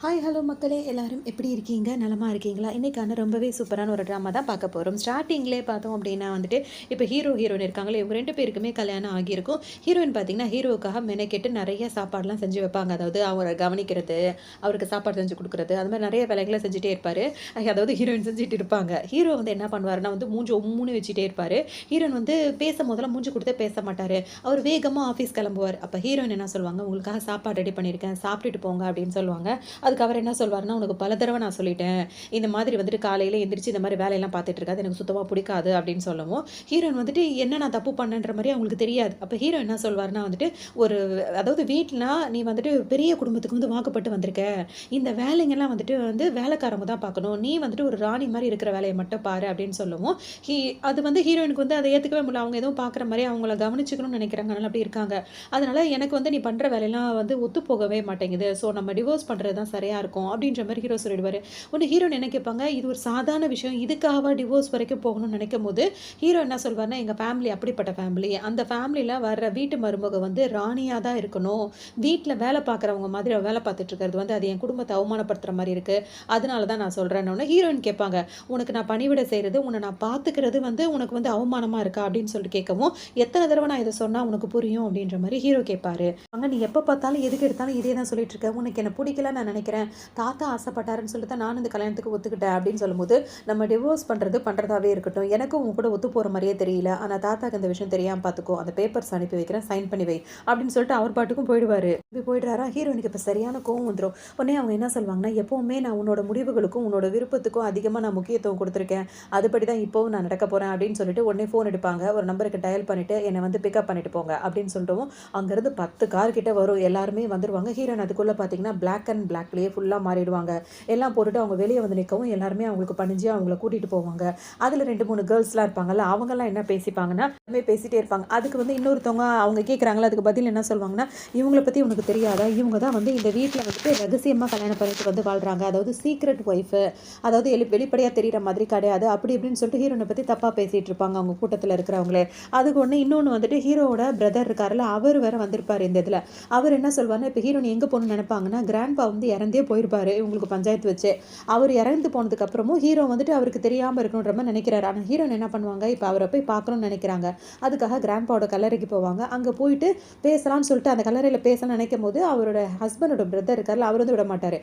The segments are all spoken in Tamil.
ஹாய் ஹலோ மக்களே, எல்லாரும் எப்படி இருக்கீங்க? நலமா இருக்கீங்களா? இன்றைக்கான ரொம்பவே சூப்பரான ஒரு ட்ராமா தான் பார்க்க போகிறோம். ஸ்டார்டிங்லேயே பார்த்தோம் அப்படின்னா வந்துட்டு, இப்போ ஹீரோ ஹீரோயின் இருக்காங்களே, இவங்க 2 பேருக்குமே கல்யாணம் ஆகியிருக்கும். ஹீரோயின் பார்த்தீங்கன்னா, ஹீரோவுக்காக மெனக்கெட்டு நிறைய சாப்பாடுலாம் செஞ்சு வைப்பாங்க. அதாவது அவரை கவனிக்கிறது, அவருக்கு சாப்பாடு செஞ்சு கொடுக்குறது, அது மாதிரி நிறைய வேலைகளை செஞ்சுட்டே இருப்பார். அதாவது ஹீரோயின் செஞ்சுட்டு இருப்பாங்க. ஹீரோ வந்து என்ன பண்ணுவாருன்னா வந்து மூஞ்சி உம்முன்னு வச்சுட்டே இருப்பார். ஹீரோயின் வந்து பேசும் போதெல்லாம் மூஞ்சி கொடுத்தே பேச மாட்டார். அவர் வேகமாக ஆஃபீஸ் கிளம்புவார். அப்போ ஹீரோயின் என்ன சொல்லுவாங்க, உங்களுக்காக சாப்பாடு ரெடி பண்ணியிருக்கேன், சாப்பிட்டுட்டு போங்க அப்படின்னு சொல்லுவாங்க. அதுக்கு அவர் என்ன சொல்வாருன்னா, "உனக்கு பல தடவ நான் சொல்லிட்டேன். இந்த மாதிரி வந்துட்டு காலையில எந்திரிச்சு இந்த மாரி வேலையெல்லாம் பார்த்துட்டு இருக்காத. எனக்கு சுத்தமா புடிக்காது." அப்படின்னு சொல்லவும், ஹீரோயின் வந்துட்டு என்ன நான் தப்பு பண்ணேன்ற மாரி அவங்களுக்கு தெரியாது. அப்ப ஹீரோ என்ன சொல்வாருன்னா வந்துட்டு, ஒரு அதாவது வீட்லனா நீ வந்துட்டு பெரிய குடும்பத்துக்கு வந்து வாக்கப்பட்டு வந்திருக்க. இந்த வேலைங்கலாம் வந்துட்டு வேலைக்காரவங்க தான் பார்க்கணும். நீ வந்துட்டு ஒரு ராணி மாரி இருக்கிற வேலைய மட்டும் பாரு அப்படின்னு சொல்லவும், ஹீ அது வந்து ஹீரோயினுக்கு வந்து அத ஏத்துக்கவே முடியல. அவங்க ஏதோ பார்க்குற மாரி அவங்கள கவனிச்சுக்கணும்னு நினைக்கிறாங்க. அதனால அப்படி இருக்காங்க. அதனால எனக்கு வந்து நீ பண்ற வேலையெல்லாம் வந்து ஒத்து போகவே மாட்டேங்குது. ஸோ நம்ம டிவோர்ஸ் பண்றது தான் சரியா இருக்கும் அப்படின்ற மாரி ஹீரோ சொல்லிடுவாரு. உடனே ஹீரோயின் என்ன கேட்பாங்க, இது ஒரு சாதாரண விஷயம். இதுக்காகவா டிவோர்ஸ் வரைக்கும் போகணும்னு நினைக்கும்போது, ஹீரோ என்ன சொல்வாருன்னா, எங்க ஃபேமிலி அப்படிப்பட்ட ஃபேமிலி. அந்த ஃபேமிலில வர்ற வீட்டு மருமக வந்து ராணியா தான் இருக்கணும். வீட்ல வேலை பார்க்குறவங்க மாதிரி அவ வேலை பார்த்துட்டு இருக்கிறது வந்து அது என் குடும்பத்த அவமானப்படுத்துற மாரி இருக்கு. அதனால தான் நான் சொல்றேன்னோனே ஹீரோயின் கேட்பாங்க, உனக்கு நான் பணிவிடை செய்றது, உன்ன நான் பார்த்துக்கிறது வந்து உனக்கு வந்து அவமானமா இருக்கா? அப்படின்னு சொல்லிட்டு கேட்கவும், எத்தன தடவ நான் இத சொன்னா உனக்கு புரியும்? அப்படின்ற மாரி ஹீரோ கேட்பாரு. அங்க நீ எப்ப பார்த்தாலும் எதுக்கு எடுத்தாலும் இதே தான் சொல்லிட்டு இருக்க. உனக்கு என்ன புடிக்கலன்னு நான் நினைக்கிறேன். தாத்தா ஆசைப்பட்டாருன்னு சொல்லிட்டு தான் நானும் இந்த கல்யாணத்துக்கு ஒத்துக்கிட்டேன் அப்படின்னு சொல்லும்போது, நம்ம டிவோர்ஸ் பண்றதாவே இருக்கட்டும். எனக்கும் உன் கூட ஒத்து போற மாரியே தெரியல. ஆனா தாத்தாக்கு இந்த விஷயம் தெரியாம பார்த்துக்கோ. அந்த பேப்பர்ஸ் அனுப்பி வைக்கிறேன். சைன் பண்ணி வை அப்படின்னு சொல்லிட்டு அவர் பாட்டுக்கும் போயிடுவாரு. இப்படி போயிடுறாரா, ஹீரோயினுக்கு இப்ப சரியான கோவம் வந்துரும். உடனே அவங்க என்ன சொல்வாங்கன்னா, எப்பவுமே நான் உன்னோட முடிவுகளுக்கும், உன்னோட விருப்பத்துக்கும் அதிகமா நான் முக்கியத்துவம் குடுத்துருக்கேன். அதுபடி தான் இப்பவும் நான் நடக்க போறேன் அப்படின்னு சொல்லிட்டு உடனே ஃபோன் எடுப்பாங்க. ஒரு நம்பருக்கு டயல் பண்ணிட்டு என்ன வந்து பிக்கப் பண்ணிட்டு போங்க அப்படின்னு சொல்லிட்டவும், அங்கேருந்து 10 கார் கிட்ட வரும். எல்லாருமே வந்துருவாங்க. ஹீரோயின் அதுக்குள்ள பார்த்தீங்கன்னா, பிளாக் அண்ட் பிளாக்லயே ஃபுல்லா மாறிடுவாங்க. எல்லாம் போட்டுட்டு அவங்க வெளிய வந்து நிக்கவும், எல்லாருமே அவங்களுக்கு பணிஞ்சு அவங்கள கூட்டிட்டு போவாங்க. அதுல 2, 3 கேர்ள்ஸ்லாம் இருப்பாங்கல்ல, அவங்கலாம் என்ன பேசிப்பாங்கன்னா, எல்லாமே பேசிட்டே இருப்பாங்க. அதுக்கு வந்து இன்னொருத்தவங்க அவங்க கேட்குறாங்கல்ல, அதுக்கு பதில் என்ன சொல்வாங்கன்னா, "இவங்கள பத்தி உனக்கு தெரியாதா? இவங்க தான் வந்து இந்த வீட்ல வந்துட்டு ரகசியமா கல்யாணம் பண்ணிட்டு வந்து வாழ்றாங்க. அதாவது சீக்ரெட் ஒய்ஃப். அதாவது வெளிப்படையா தெரியிற மாதிரி கிடையாது." அப்படி இப்படின்னு சொல்லிட்டு ஹீரோயின பத்தி தப்பா பேசிட்டு இருப்பாங்க அவங்க கூட்டத்துல இருக்கிறவங்களே. அதுக்கு ஒண்ணு இன்னொன்னு வந்துட்டு ஹீரோவோட பிரதர் இருக்காருல்ல, அவர் வேற வந்திருப்பாரு இந்த இதுல. அவர் என்ன சொல்வாருன்னா, இப்ப ஹீரோயின் எங்க போகணும்னு நெனைப்பாங்கன்னா, கிராண்ட்பா வந்து இறந்தே போயிருப்பாரு இவங்களுக்கு பஞ்சாயத்து வச்சு. அவர் இறந்து போனதுக்கு அப்புறமும் ஹீரோ வந்துட்டு அவருக்கு தெரியாம இருக்கணுன்ற மாரி நினைக்கிறாரு. ஆனா ஹீரோயின் என்ன பண்ணுவாங்க, இப்ப அவர போய் பார்க்கணும்னு நினைக்கிறாங்க. அதுக்காக கிராண்ட்பாவோட கல்லறைக்கு போவாங்க. அங்க போயிட்டு பேசலாம்னு சொல்லிட்டு அந்த கல்லறையில பேசலாம்னு நினைக்கும்போது, அவரோட ஹஸ்பண்டோட பிரதர் இருக்கார்ல, அவர் வந்து விட மாட்டாரு.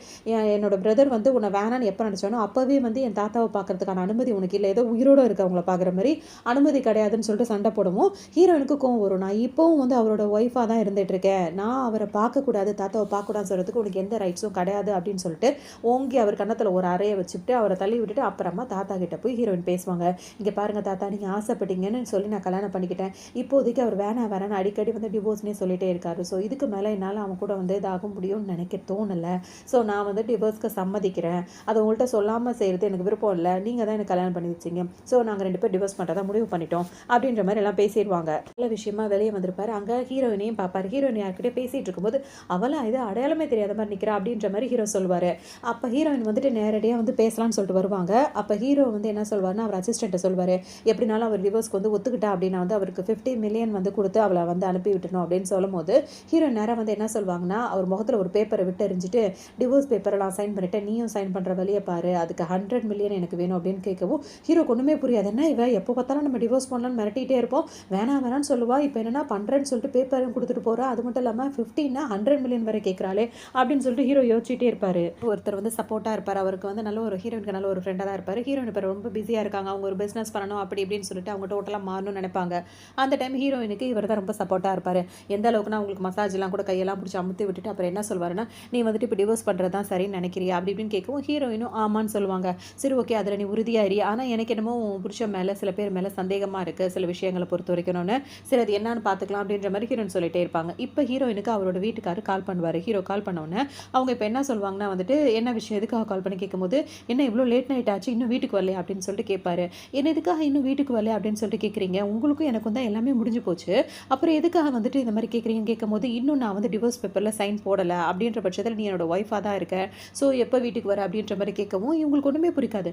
என்னோட பிரதர் வந்து உன்ன வேணான்னு எப்ப நினைச்சானோ, அப்பவே வந்து என் தாத்தாவ பார்க்கறதுக்கான அனுமதி உனக்கு இல்ல. ஏதோ உயிரோட இருக்கவங்கள பார்க்குற மாரி அனுமதி கிடையாதுன்னு சொல்லிட்டு சண்டை போடவும், ஹீரோயினுக்கு கோவம் வரும். நான் இப்பவும் வந்து அவரோட ஒய்ஃபா தான் இருந்துட்டு இருக்கேன். நான் அவர பார்க்கக்கூடாது, தாத்தாவ பார்க்கக்கூடாதுன்னு சொல்றதுக்கு உனக்கு எந்த ரைட்ஸும் கிடையாது அப்படின்னு சொல்லிட்டு, ஓங்கி அவர் கன்னத்துல ஒரு அறைய வச்சுட்டு, அவர தள்ளி விட்டுட்டு, அப்புறமா தாத்தா கிட்ட போய் ஹீரோயின் பேசுவாங்க. "இங்க பாருங்க தாத்தா, நீங்க ஆசைப்பட்டீங்கன்னு சொல்லி நான் கல்யாணம் பண்ணிக்கிட்டேன். இப்போதைக்கு அவர் வேணாம் வேணாம்னு அடிக்கடி வந்து டிவோர்ஸ்னே சொல்லிட்டே இருக்காரு. ஸோ இதுக்கு மேல என்னால அவன் கூட வந்து இதாக முடியும்னு நினைக்க தோணல. ஸோ நான் வந்து டிவோர்ஸ்க்கு சம்மதிக்கிறேன். அத உங்கள்ட்ட சொல்லாம செய்றது எனக்கு விருப்பம் இல்ல. நீங்க தான் எனக்கு கல்யாணம் பண்ணி வச்சீங்க. ஸோ நாங்க 2 பேரும் டிவோர்ஸ் பண்றதா முடிவு பண்ணிட்டோம்." அப்படின்ற மாரி எல்லாம் பேசிருவாங்க. நல்ல விஷயமா வெளிய வந்திருப்பாரு. அங்க ஹீரோயினையும் பார்ப்பாரு. ஹீரோயின் யார்கிட்டயோ பேசிட்டு இருக்கும்போது, "அவளா இது அடையாளமே தெரியாத மாரி நிக்கிறா" அப்படின்ற மாரி ஹீரோ சொல்லுவாரு. அப்ப ஹீரோயின் வந்துட்டு நேரடியா வந்து பேசலாம்னு சொல்லிட்டு வருவாங்க. அப்ப ஹீரோ வந்து என்ன சொல்வாருன்னா, அவர் அசிஸ்டன்ட்ட சொல்வாரு, "எப்படினாலும் அவர் டிவோர்ஸ்க்கு வந்து ஒத்துக்கிட்டா அப்படின்னா வந்து அவருக்கு 50 மில்லியன் வந்து குடுத்து அவள வந்து அனுப்பி விட்டுறணும்." அப்படின்னு சொல்லும்போது, ஹீரோயின் நேரா வந்து என்ன சொல்வாங்கன்னா, அவர் முகத்துல ஒரு பேப்பர விட்டு எறிஞ்சுட்டு, "டிவோர்ஸ் பேப்பர நான் சைன் பண்ணிட்டேன். நீயும் சைன் பண்ற வழிய பாரு. அதுக்கு 100 மில்லியன் எனக்கு வேணும்." அப்படின்னு கேட்கவும், ஹீரோக்கு ஒண்ணுமே புரியாது. என்ன இவ எப்ப பார்த்தாலும் நம்ம டிவோர்ஸ் பண்ணலாம்னு மிரட்டிட்டே இருப்போம். வேணாம் வேணாம்னு சொல்லுவா. இப்ப என்னன்னா பண்றேன்னு சொல்லிட்டு பேப்பரும் குடுத்துட்டு போறா. அது மட்டும் இல்லாம 50ன்னா 100 மில்லியன் வரை கேட்கிறாளே அப்படின்னு சொல்லிட்டு ஹீரோ யோசிச்சுட்டே இருப்பாரு. ஒருத்தர் வந்து சப்போர்ட்டா இருப்பாரு. அவருக்கு வந்து நல்ல ஒரு ஹீரோயினுக்கு நல்ல ஒரு ஃப்ரெண்டா தான் இருப்பாரு. ஹீரோயின் இப்ப ரொம்ப பிஸியா இருக்காங்க. அவங்க ஒரு பிசினஸ் பண்ணணும் அப்படி இப்படின்னு சொல்லிட்டு அவங்க டோட்டலா மாறணும்னு நினைப்பாங்க. அந்த டைம் ஹீரோயினுக்கு இவர் தான் ரொம்ப சப்போர்ட்டா இருப்பாரு. எந்த அளவுக்குன்னா உங்களுக்கு மசாஜ்லாம் கூட கையெல்லாம் பிடிச்சி அமுத்தி விட்டுட்டு அப்புறம் என்ன சொல்வாருன்னா, "நீ வந்துட்டு இப்ப டிவோர்ஸ் பண்றது தான் சரின்னு நினைக்கிறியா?" அப்படி இப்படின்னு கேட்கவும் ஹீரோயினும் ஆமான்னு சொல்லுவாங்க. "சரி ஓகே, அதுல நீ உறுதியா இரு. ஆனா எனக்கு என்னமோ உன் புருஷன் மேல சில பேர் மேல சந்தேகமா இருக்கு. சில விஷயங்கள பொறுத்தவரைக்கும்னு. சரி அது என்னன்னு பார்த்துக்கலாம்." அப்படின்ற மாரி ஹீரோயின் சொல்லிட்டே இருப்பாங்க. இப்ப ஹீரோயினுக்கு அவரோட வீட்டுக்காரர் கால் பண்ணுவாரு. ஹீரோ கால் பண்ண உடனே அவங்க இப்ப என்ன சொல்வாங்கன்னா வந்துட்டு, "என்ன விஷயம்? எதுக்காக கால் பண்ணி?" கேட்கும்போது, "என்ன இவ்ளோ லேட் நைட் ஆச்சு, இன்னும் வீட்டுக்கு வரலையா?" அப்படின்னு சொல்லிட்டு கேட்பாரு. "என்ன எதுக்காக இன்னும் வீட்டுக்கு வரலையா அப்படின்னு சொல்லிட்டு கேட்குறீங்க? உங்களுக்கும் எனக்கும் தான் எல்லாமே முடிஞ்சு போச்சு. அப்புறம் எதுக்காக வந்துட்டு இந்த மாரி கேட்குறீங்கன்னு?" கேட்கும்போது, "இன்னும் நான் வந்து டிவோர்ஸ் பேப்பர்ல சைன் போடல. அப்படின்ற பட்சத்தில நீ என்னோட ஒய்ஃபா தான் இருக்க. ஸோ எப்ப வீட்டுக்கு வர?" அப்படின்ற மாரி கேட்கவும், இவங்களுக்கு ஒண்ணுமே புரிக்காது.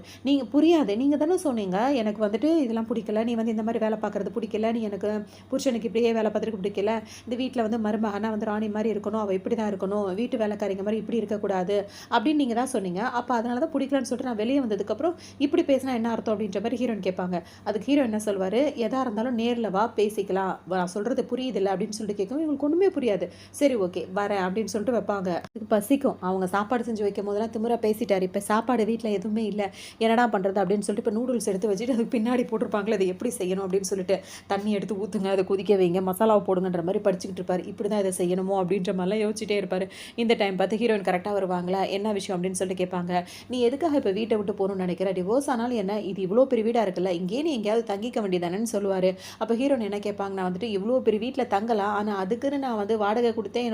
புரியாது. "நீங்க தானே சொன்னீங்க, எனக்கு வந்துட்டு இதெல்லாம் பிடிக்கல. நீ வந்து இந்த மாரி வேலை பார்க்கறது பிடிக்கல. நீ எனக்கு புருஷனுக்கு இப்படியே வேலை பார்த்துருக்கு பிடிக்கல. இந்த வீட்ல வந்து மருமகனா வந்து ராணி மாரி இருக்கணும். அவ இப்படி தான் இருக்கணும். வீட்டு வேலைக்காரிங்க மாரி இப்படி இருக்கக்கூடாது." இருக்கக்கூடாது அப்படின்னு நீங்கள் தான் சொன்னீங்க. அப்போ அதனால தான் பிடிக்கலன்னு சொல்லிட்டு நான் வெளியே வந்ததுக்கப்புறம் இப்படி பேசினா என்ன அர்த்தம் அப்படின்ற மாதிரி ஹீரோயின் கேட்பாங்க. அதுக்கு ஹீரோ என்ன சொல்வார், எதா இருந்தாலும் நேரில் வா பேசிக்கலாம், நான் சொல்கிறது புரியுதில்ல அப்படின்னு சொல்லிட்டு கேட்கும். இவங்களுக்கு ஒன்றுமே புரியாது. சரி ஓகே வரேன் அப்படின்னு சொல்லிட்டு வைப்பாங்க. இதுக்கு பசிக்கும். அவங்க சாப்பாடு செஞ்சு வைக்கும் போதெல்லாம் திமிரா பேசிட்டாரு. இப்போ சாப்பாடு வீட்டில் எதுவுமே இல்லை, என்னடா பண்ணுறது அப்படின்னு சொல்லிட்டு இப்போ நூடுல்ஸ் எடுத்து வச்சுட்டு அதுக்கு பின்னாடி போட்டிருப்பாங்களே அதை எப்படி செய்யணும் அப்படின்னு சொல்லிட்டு தண்ணி எடுத்து ஊற்றுங்க, அதை கொதிக்க வைங்க, மசாலாவை போடுங்கன்ற மாதிரி படிச்சுக்கிட்டு இருப்பார். இப்படி தான் இதை செய்யணுமோ அப்படின்ற மாதிரிலாம் யோசிச்சுட்டே இருப்பார். இந்த டைம் பார்த்து ஹீரோயின் கரெக்டாக வருவாங்களா, என்ன விஷயம் அப்படின்னு சொல்லிட்டு கேட்பாங்க. நீ எதுக்காக இப்போ வீட்டை விட்டு போகணும்னு நினைக்கிற, டிவோர்ஸ் ஆனாலும் என்ன, இது இவ்வளோ பெரிய வீடாக இருக்குல்ல, இங்கே நீ எங்கேயாவது தங்கிக்க வேண்டியதானேன்னு சொல்லுவார். அப்போ ஹீரோயின் என்ன கேட்பாங்க, நான் வந்துட்டு இவ்வளோ பெரிய வீட்டில் தங்கலாம், ஆனால் அதுக்குன்னு நான் வந்து வாடகை கொடுத்தேன்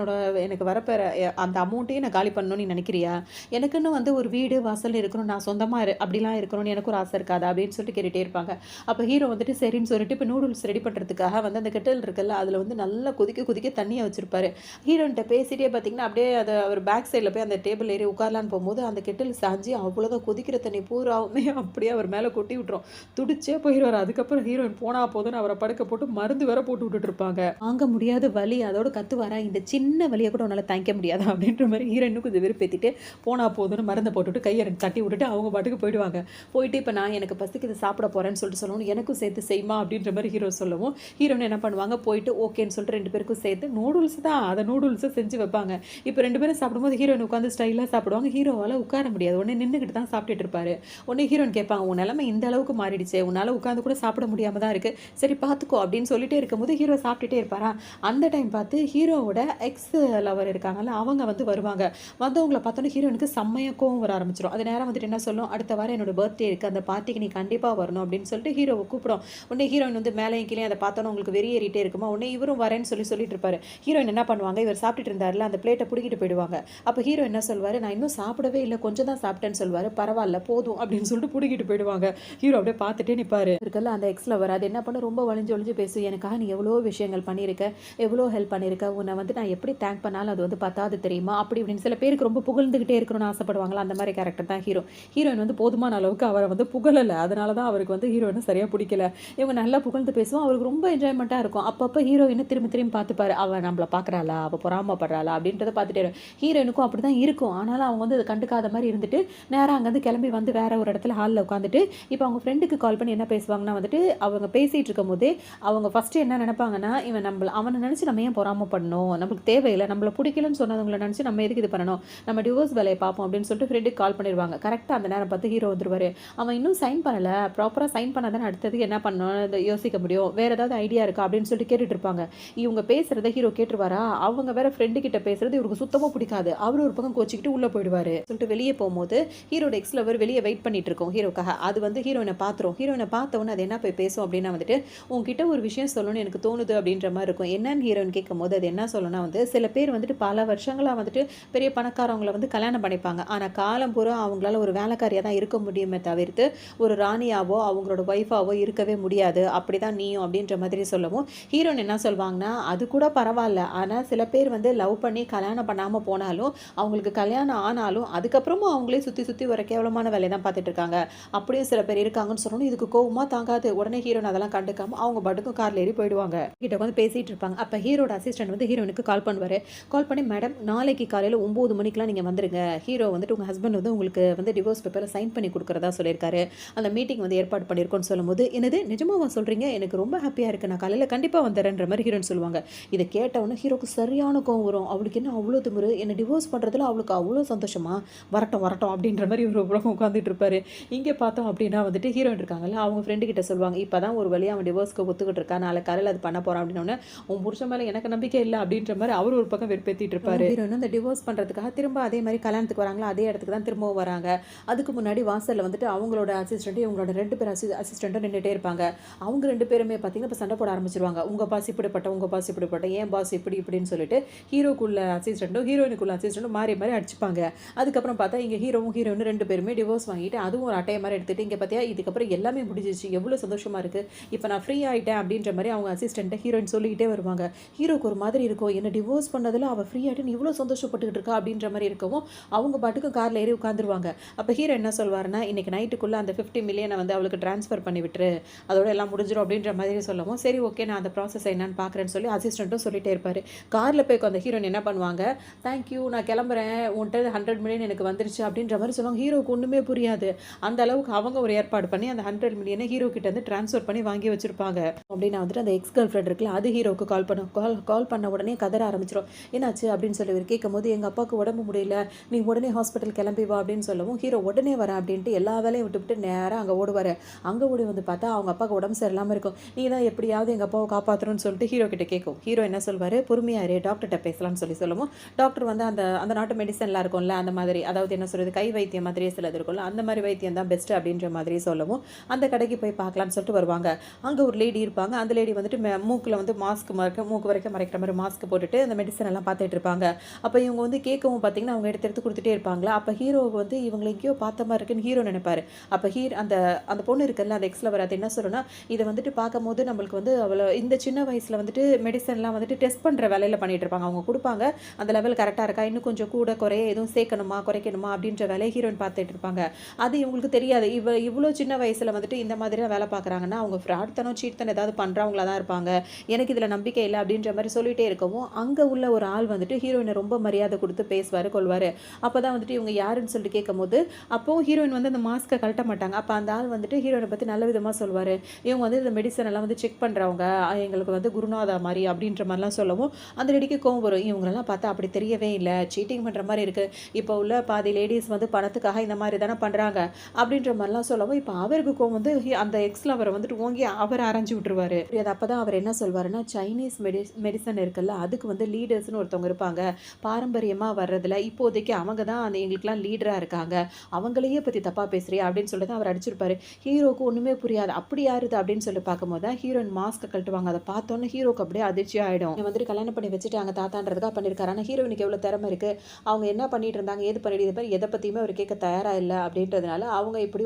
எனக்கு வரப்போற அந்த அமௌண்ட்டையும் நான் காலி பண்ணணும்னு நீ நினைக்கிறியா, எனக்குன்னு வந்து ஒரு வீடு வாசல் இருக்கணும், நான் சொந்தமாக அப்படிலாம் இருக்கணும்னு எனக்கு ஒரு ஆசை இருக்காதா அப்படின்னு சொல்லிட்டு கேட்டுகிட்டே இருப்பாங்க. அப்போ ஹீரோ வந்துட்டு சரின்னு சொல்லிட்டு இப்போ நூடுல்ஸ் ரெடி பண்ணுறதுக்காக வந்து அந்த கெட்டில் இருக்குல்ல அதில் வந்து நல்லா கொதிக்க தண்ணியை வச்சிருப்பாரு. ஹீரோன்கிட்ட பேசிட்டே பார்த்தீங்கன்னா அப்படியே அதை அவர் பேக் சைடில் போய் அந்த டேபிள் ஏறி உட்காரலான்னு போகும்போது அந்த கெட்டில் சாஞ்சி அவ்வளோதான் கொதிக்கிற தண்ணி பூராவுமே அப்படியே அவர் மேலே கொட்டி விட்டுரும். துடிச்சே போயிடுவார். அதுக்கப்புறம் ஹீரோயின் போனா போதுன்னு அவரை படுக்க போட்டு மருந்து வேற போட்டு விட்டுட்டு இருப்பாங்க. வாங்க முடியாத வலி அதோட கத்துவாரா, இந்த சின்ன வலியை கூட உன்னால் தாங்கிக்க முடியாதா அப்படின்ற மாதிரி ஹீரோயினுக்கு கொஞ்சம் வெறுப்பேற்றிட்டு போனா போதுன்னு மருந்தை போட்டுவிட்டு கையை தட்டி விட்டுட்டு அவங்க பாட்டுக்கு போயிடுவாங்க. போயிட்டு இப்போ நான் எனக்கு பசிக்குது சாப்பிட போகிறேன்னு சொல்லிட்டு சொல்லணும், எனக்கும் சேர்த்து செய்யுமா அப்படின்ற மாதிரி ஹீரோ சொல்லவும் ஹீரோயின் என்ன பண்ணுவாங்க, போயிட்டு ஓகேன்னு சொல்லிட்டு 2 பேருக்கும் சேர்த்து நூடுல்ஸ் தான் அதை நூடுல்ஸை செஞ்சு வைப்பாங்க. இப்போ 2 பேரும் சாப்பிடும்போது ஹீரோயின் உட்காந்து ஸ்டைலாக சாப்பிடுவாங்க. ஹீரோவால் உட்கார முடியாது, உடனே நின்றுக்கிட்டு தான் சாப்பிட்டுட்டு இருப்பாரு. உடனே ஹீரோயின் கேட்பாங்க, உன் நிலைமை இந்த அளவுக்கு மாறிடுச்சு, உன்னால் உட்காந்து கூட சாப்பிட முடியாமல் தான் இருக்குது, சரி பார்த்துக்கோ அப்படின்னு சொல்லிட்டே இருக்கும்போது ஹீரோ சாப்பிட்டுட்டே இருப்பாரா. அந்த டைம் பார்த்து ஹீரோவோட எக்ஸ் லவர் இருக்காங்கல்ல அவங்க வந்து வருவாங்க. வந்தவங்களை பார்த்தோன்னே ஹீரோனுக்கு செம்மையாக கோவம் வர ஆரம்பிச்சிடும். அது நேரம் வந்துட்டு என்ன சொல்லும், அடுத்த வாரம் என்னோட பர்த்டே இருக்குது, அந்த பார்ட்டிக்கு நீ கண்டிப்பாக வரணும் அப்படின்னு சொல்லிட்டு ஹீரோவை கூப்பிடும். உடனே ஹீரோயின் வந்து மேலேயும் கீழே அதை பார்த்தோன்னே உங்களுக்கு வெறியேறிட்டே இருக்குமா, உடனே இவரும் வரேன்னு சொல்லிட்டு இருப்பாரு. ஹீரோயின் என்ன பண்ணுவாங்க, இவர் சாப்பிட்டுட்டு இருந்தாருல அந்த பிளேட்டை பிடிக்கிட்டு போயிடுவாங்க. அப்போ ஹீரோ என்ன சொல்வார், நான் இன்னும் சாப்பிடவே இல்லை, கொஞ்சம் தான் சாப்பிட்டேன்னு சொல்வார். பரவாயில்ல போதும் அப்படின்னு சொல்லிட்டு பிடிக்கிட்டு போயிடுவாங்க. ஹீரோ அப்படியே பார்த்துட்டே நிற்பாரு. இருக்கல அந்த எக்ஸ்ல வர அது என்ன பண்ண ரொம்ப ஒளிஞ்சு பேசும், எனக்காக நீ எவ்வளோ விஷயங்கள் பண்ணியிருக்க, எவ்வளோ ஹெல்ப் பண்ணியிருக்க, உன்னை வந்து நான் எப்படி தேங்க் பண்ணாலும் அது வந்து பத்தாது தெரியுமா அப்படி இப்படின்னு சில பேருக்கு ரொம்ப புகழ்ந்துகிட்டே இருக்கணும்னு ஆசைப்படுவாங்களா, அந்த மாதிரி கேரக்டர் தான் ஹீரோ. ஹீரோயின் வந்து போதுமான அளவுக்கு அவரை வந்து புகழலை, அதனால தான் அவருக்கு வந்து ஹீரோயினை சரியாக பிடிக்கல. இவங்க நல்லா புகழ்ந்து பேசுவோம், அவருக்கு ரொம்ப என்ஜாய்மெண்ட்டாக இருக்கும். அப்பப்போ ஹீரோயினை திரும்பி பார்த்துப்பாரு, அவள் நம்மளை பார்க்குறாளா, அவள் பொறாமப்படுறாளா அப்படின்றத பார்த்துட்டே ஹீரோயினுக்கும் அப்படி தான் இருக்கும். ஆனாலும் அவங்க வந்து அதை கண்டுக்காத மாதிரி இருந்துட்டு நேராக அங்கேருந்து கிளம்பி வந்து வேற ஒரு இடத்துல ஹாலில் உட்காந்துட்டு இப்போ அவங்க ஃப்ரெண்டுக்கு கால் பண்ணி என்ன பேசுவாங்கன்னா வந்துட்டு அவங்க பேசிகிட்டு இருக்கும் போதே அவங்க ஃபஸ்ட்டு என்ன நினைப்பாங்கன்னா, இவன் அவனை நினச்சி நம்ம ஏன் பொறாமப்படணும், நம்மளுக்கு தேவையில்லை, நம்மளை பிடிக்கலன்னு சொன்னவங்களை நினச்சி நம்ம எதுக்கு இது பண்ணணும், நம்ம டிவோர்ஸ் வேலையை பார்ப்போம் அப்படின்னு சொல்லிட்டு ஃப்ரெண்டுக்கு கால் பண்ணிடுவாங்க. கரெக்டாக அந்த நேரம் பார்த்து ஹீரோ வந்துருவார். அவன் இன்னும் சைன் பண்ணலை, ப்ராப்பராக சைன் பண்ணால் தானே அடுத்ததுக்கு என்ன பண்ணணும் யோசிக்க முடியும், வேறு ஏதாவது ஐடியா இருக்கா அப்படின்னு சொல்லிட்டு கேட்டுட்டு இருப்பாங்க. இவங்க பேசுகிறத ஹீரோ கேட்டுருவாரா, அவங்க வேற ஃப்ரெண்டு கிட்ட பேசுறது இவருக்கு சுத்தமாக பிடிக்காது. அவர் ஒரு பக்கம் கோச்சிக்கிட்டு உள்ளே போயிடுவார். சொல்லிட்டு வெளியே போகும்போது ஹீரோட எக்ஸ் லவர் வெளியே வெயிட் பண்ணிட்டு இருக்கோம் ஹீரோக்காக. அது வந்து ஹீரோயினை பார்த்துரும். ஹீரோயினை பார்த்தவொன்னே அது என்ன போய் பேசும் அப்படின்னா வந்துட்டு, உங்ககிட்ட ஒரு விஷயம் சொல்லணும்னு எனக்கு தோணுது அப்படின்ற மாதிரி இருக்கும். என்னன்னு ஹீரோயின் கேட்கும் போது அது என்ன சொல்லணும்னா வந்து, சில பேர் வந்துட்டு பல வருஷங்களாக வந்துட்டு பெரிய பணக்காரவங்களை வந்து கல்யாணம் பண்ணிப்பாங்க. ஆனால் காலம் பூரா அவங்களால ஒரு வேலைக்காரியாக தான் இருக்க முடியுமே தவிர்த்து ஒரு ராணியாவோ அவங்களோட ஒய்ஃபாவோ இருக்கவே முடியாது, அப்படிதான் நீயும் அப்படின்ற மாதிரி சொல்லவும் ஹீரோயின் என்ன சொல்வாங்கன்னா, அது கூட பரவாயில்ல, ஆனால் சில பேர் வந்து லவ் பண்ணி கல்யாணம் பண்ணாமல் போனாலும் அவங்களுக்கு கல்யாணம் ஆனாலும் அதுக்கப்புறமும் அவங்களே சுற்றி ஒரு கேவலமான வேலையை தான் பார்த்துட்டு இருக்காங்க, அப்படியும் சில பேர் இருக்காங்கன்னு சொல்லணும். இதுக்கு கோவமாக தாங்காது. உடனே ஹீரோயின் அதெல்லாம் கண்டுக்காம அவங்க பாட்டுக்கும் காரில் ஏறி போயிடுவாங்க. கிட்ட வந்து பேசிகிட்டு இருப்பாங்க. அப்போ ஹீரோட அசிஸ்டன்ட் வந்து ஹீரோனுக்கு கால் பண்ணுவார். கால் பண்ணி, மேடம் நாளைக்கு காலையில் 9 மணிக்கெலாம் நீங்கள் வந்துடுங்க, ஹீரோ வந்துட்டு உங்கள் ஹஸ்பண்ட் வந்து உங்களுக்கு வந்து டிவோர்ஸ் பேப்பரில் சைன் பண்ணி கொடுக்குறதா சொல்லியிருக்காரு, அந்த மீட்டிங் வந்து ஏற்பாடு பண்ணியிருக்கோன்னு சொல்லும்போது, என்னது நிஜமாவா சொல்கிறீங்க, எனக்கு ரொம்ப ஹாப்பியாக இருக்குது, நான் காலையில் கண்டிப்பாக வந்துடுறேன்ற மாதிரி ஹீரோன்னு சொல்லுவாங்க. இதை கேட்டவுடனே ஹீரோக்கு சரியான கோவம் வரும். அவளுக்கு என்ன அவ்வளோ திமிரு, என்னை டிவோர்ஸ் பண்ணுறதுல அவளுக்கு அவ்வளோ சந்தோஷமா, வரட்டும் அப்படின்ற மாதிரி ஒரு உலகம் உட்காந்துட்டு இருப்பாரு. இங்கே பார்த்தோம் அப்படின்னா வந்துட்டு ஹீரோயின் இருக்காங்கல்ல அவங்க ஃப்ரெண்டு கிட்ட சொல்லுவாங்க, இப்போ தான் ஒரு வழியாக அவன் டிவோர்ஸ்க்கு ஒத்துக்கிட்டு இருக்கா, நாளை காலையில் அது பண்ண போகிறான் அப்படின்னோடனே, உன் புருஷன் மேலே எனக்கு நம்பிக்கை இல்லை அப்படின்ற மாதிரி அவர் ஒரு பக்கம் வெறுப்பேற்றிட்டு இருப்பாரு. ஹீரோயின் அந்த டிவோர்ஸ் பண்ணுறதுக்காக திரும்ப அதே மாதிரி கல்யாணத்துக்கு வராங்களா, அதே இடத்துக்கு தான் திரும்பவும் வராங்க. அதுக்கு முன்னாடி வாசலில் வந்துட்டு அவங்களோட அசிஸ்டண்ட்டு இவங்களோட 2 பேர் அசிஸ்டண்ட்டும் நின்றுட்டே இருப்பாங்க. அவங்க 2 பேருமே பார்த்தீங்கன்னா இப்போ சண்டை போட ஆரம்பிச்சிருவாங்க. உங்கள் பாஸ் இப்படிப்பட்ட ஏன் பாஸ் இப்படின்னு சொல்லிட்டு ஹீரோக்குள்ள அசிஸ்டண்ட்டும் ஹீரோயினுக்குள்ள அசிஸ்டண்ட்டும் மாறி அடிச்சுப்பாங்க. அதுக்கப்புறம் பார்த்தா இங்கே ஹீரோவும் ஹீரோயின் 2 பேருமே டிவோர்ஸ் வாங்கிட்டு அதுவும் ஒரு அட்டையை மாதிரி எடுத்துகிட்டு, இங்கே பார்த்தியா இதுக்கப்புறம் எல்லாமே முடிஞ்சிச்சு, எவ்வளோ சந்தோஷமாக இருக்குது, இப்போ நான் ஃப்ரீ ஆகிட்டேன் அப்படின்ற மாதிரி அவங்க அசிஸ்டண்ட்டை ஹீரோயின் சொல்லிக்கிட்டே வருவாங்க. ஹீரோக்கு ஒரு மாதிரி இருக்கும், என்ன டிவோர்ஸ் பண்ணதில் அவள் ஃப்ரீ ஆகிட்டு இவ்வளோ சந்தோஷப்பட்டுக்கிட்டு இருக்கா அப்படின்ற மாதிரி இருக்கவும் அவங்க பாட்டுக்கும் காரில் ஏறி உட்காந்துருவாங்க. அப்போ ஹீரோ என்ன சொல்வாருன்னா, இன்றைக்கி நைட்டுக்குள்ளே அந்த 50 மில்லியனை வந்து அவளுக்கு ட்ரான்ஸ்ஃபர் பண்ணி விட்டுரு, அதோட எல்லாம் முடிஞ்சிடும் அப்படின்ற மாதிரி சொல்லவும், சரி ஓகே நான் அந்த ப்ராசஸ் என்னன்னு பார்க்குறேன்னு சொல்லி அசிஸ்டண்ட்டும் சொல்லிட்டே இருப்பார். காரில் போய் அந்த ஹீரோயின் என்ன பண்ணுவாங்க, தேங்க்யூ நான் கிளம்புறேன் கிளம்புறேன், உன்ட்ட 100 மில்லியன் எனக்கு வந்துருச்சு அப்படின்ற மாரி சொல்லுவாங்க. ஹீரோவுக்கு ஒண்ணுமே புரியாது. அந்த அளவுக்கு அவங்க ஒரு ஏற்பாடு பண்ணி அந்த 100 மில்லியன ஹீரோ கிட்ட இருந்து ட்ரான்ஸ்ஃபர் பண்ணி வாங்கி வச்சிருப்பாங்க. அப்படின்னா வந்துட்டு அந்த எக்ஸ் கேர்ள் ஃப்ரெண்ட் இருக்குல்ல, அது ஹீரோவுக்கு கால் பண்ணும். கால் கால் பண்ண உடனே கதற ஆரம்பிச்சுரும். என்னாச்சு அப்படின்னு சொல்லி இவரு கேட்கும்போது, எங்க அப்பாவுக்கு உடம்பு முடியல, நீ உடனே ஹாஸ்பிட்டல் கிளம்பி வா அப்படின்னு சொல்லவும், ஹீரோ உடனே வரேன் அப்படின்ட்டு எல்லா வேலையும் விட்டுவிட்டு நேரா அங்க ஓடுவாரு. அங்க ஓடி வந்து பார்த்தா அவங்க அப்பாவுக்கு உடம்பு சரியில்லாம இருக்கும். நீ தான் எப்படியாவது எங்க அப்பாவை காப்பாற்றணும்னு சொல்லிட்டு ஹீரோ கிட்ட கேட்கும். ஹீரோ என்ன சொல்வாரு, பொறுமையா இரு, டாக்டர்கிட்ட பேசலாம்னு சொல்லவும், டாக்டர் வந்து அந்த அந்த நாட்டு மெடிசன்லாம் இருக்கும்ல, அந்த மாதிரி அதாவது என்ன சொல்றது, கை வைத்தியம் மாதிரியே சிலது இருக்கும்ல, அந்த மாதிரி வைத்தியம் தான் பெஸ்ட் அப்படின்ற மாதிரி சொல்லவும், அந்த கடைக்கு போய் பார்க்கலாம்னு சொல்லிட்டு வருவாங்க. அங்க ஒரு லேடி இருப்பாங்க. அந்த லேடி வந்துட்டு மூக்குல வந்து மாஸ்க் மூக்கு வரைக்கும் மறைக்கிற மாதிரி மாஸ்க் போட்டுட்டு அந்த மெடிசன் எல்லாம் பார்த்துட்டு இருப்பாங்க. அப்ப இவங்க வந்து கேட்கவும் பார்த்தீங்கன்னா அவங்க எடுத்து எடுத்து கொடுத்துட்டே இருப்பாங்களா. அப்ப ஹீரோ வந்து இவங்களை எங்கேயோ பார்த்த மாதிரி இருக்குன்னு ஹீரோ நினைப்பாரு. அப்ப அந்த அந்த பொண்ணு இருக்குல்ல, அந்த எக்ஸ்ல வர, அது என்ன சொல்லுன்னா, இதை வந்துட்டு பார்க்கும்போது நம்மளுக்கு வந்து அவளை இந்த சின்ன வயசுல வந்துட்டு மெடிசன்லாம் வந்துட்டு டெஸ்ட் பண்ற வேலையில பண்ணிட்டு இருப்பாங்க. அவங்க கொடுப்பாங்க, அந்த லெவல் கரெக்டாக இருக்கா, இன்னும் கொஞ்சம் கூட குறைய எதுவும் சேர்க்கணுமா குறைக்கணுமா அப்படின்ற வேலையை ஹீரோயின் பார்த்துட்டு இருப்பாங்க. அது இவங்களுக்கு தெரியாது. இவ்வளோ சின்ன வயசுல வந்துட்டு இந்த மாதிரிலாம் வேலை பார்க்குறாங்கன்னா அவங்க ஃப்ராட்தனம் சீட்தனம் ஏதாவது பண்ணுறவங்களா தான் இருப்பாங்க. எனக்கு இதில் நம்பிக்கை இல்லை அப்படின்ற மாதிரி சொல்லிட்டே இருக்கவும், அங்கே உள்ள ஒரு ஆள் வந்துட்டு ஹீரோயினை ரொம்ப மரியாதை கொடுத்து பேசுவார் கொள்வார். அப்போ தான் வந்துட்டு இவங்க யாருன்னு சொல்லிட்டு கேட்கும்போது, அப்போது ஹீரோயின் வந்து அந்த மாஸ்க்கை கழட்ட மாட்டாங்க. அப்போ அந்த ஆள் வந்துட்டு ஹீரோயினை பற்றி நல்ல விதமாக சொல்வார். இவங்க வந்து இந்த மெடிசன் எல்லாம் வந்து செக் பண்ணுறவங்க, எங்களுக்கு வந்து குருநாதா மாதிரி அப்படின்ற மாதிரிலாம் சொல்லவும், அந்த லேடிக்கு கோவம் வரும். இவங்களெல்லாம் பார்த்தா அப்படி தெரியவே இல்லை, சீட்டிங் பண்ணுற மாதிரி இருக்குது, இப்போ உள்ள பாதி லேடிஸ் வந்து பணத்துக்காக இந்த மாதிரி தானே பண்ணுறாங்க அப்படின்ற மாதிரிலாம் சொல்லவும், இப்போ அவருக்கு கோவம் வந்து அந்த எக்ஸில் அவரை வந்துட்டு ஓங்கி அவரை அரைஞ்சி விட்டுருவாரு. அது அப்போ தான் அவர் என்ன சொல்வாருன்னா, சைனீஸ் மெடிசன் இருக்குல்ல, அதுக்கு வந்து லீடர்ஸ்னு ஒருத்தவங்க இருப்பாங்க, பாரம்பரியமாக வர்றதுல இப்போதைக்கு அவங்க தான் அந்த எங்களுக்குலாம் லீடராக இருக்காங்க, அவங்களையே பற்றி தப்பாக பேசுறியா அப்படின்னு சொல்லிட்டு அவர் அடிச்சிருப்பாரு. ஹீரோக்கு ஒன்றுமே புரியாது. அப்படி யாருது அப்படின்னு சொல்லி பார்க்கும்போது தான் ஹீரோயின் மாஸ்க் கழட்டுவாங்க. அதை பார்த்தோன்னே ஹீரோக்கு அப்படியே அதிர்ச்சி ஆகிடும். வந்துட்டு கல்யாணம் பண்ணி வச்சுட்டாங்க தாத்தான்றதுக்காக பண்ணியிருக்காரு. ஆனால் ஹீரோயினுக்கு எவ்வளோ திறமை இருக்குது, அவங்க என்ன பண்ணிட்டு இருந்தாங்க, ஏது பண்ணிட்டு இது மாதிரி எதை பற்றியுமே அவர் கேட்க தயாராக இல்லை அப்படின்றதுனால அவங்க இப்படி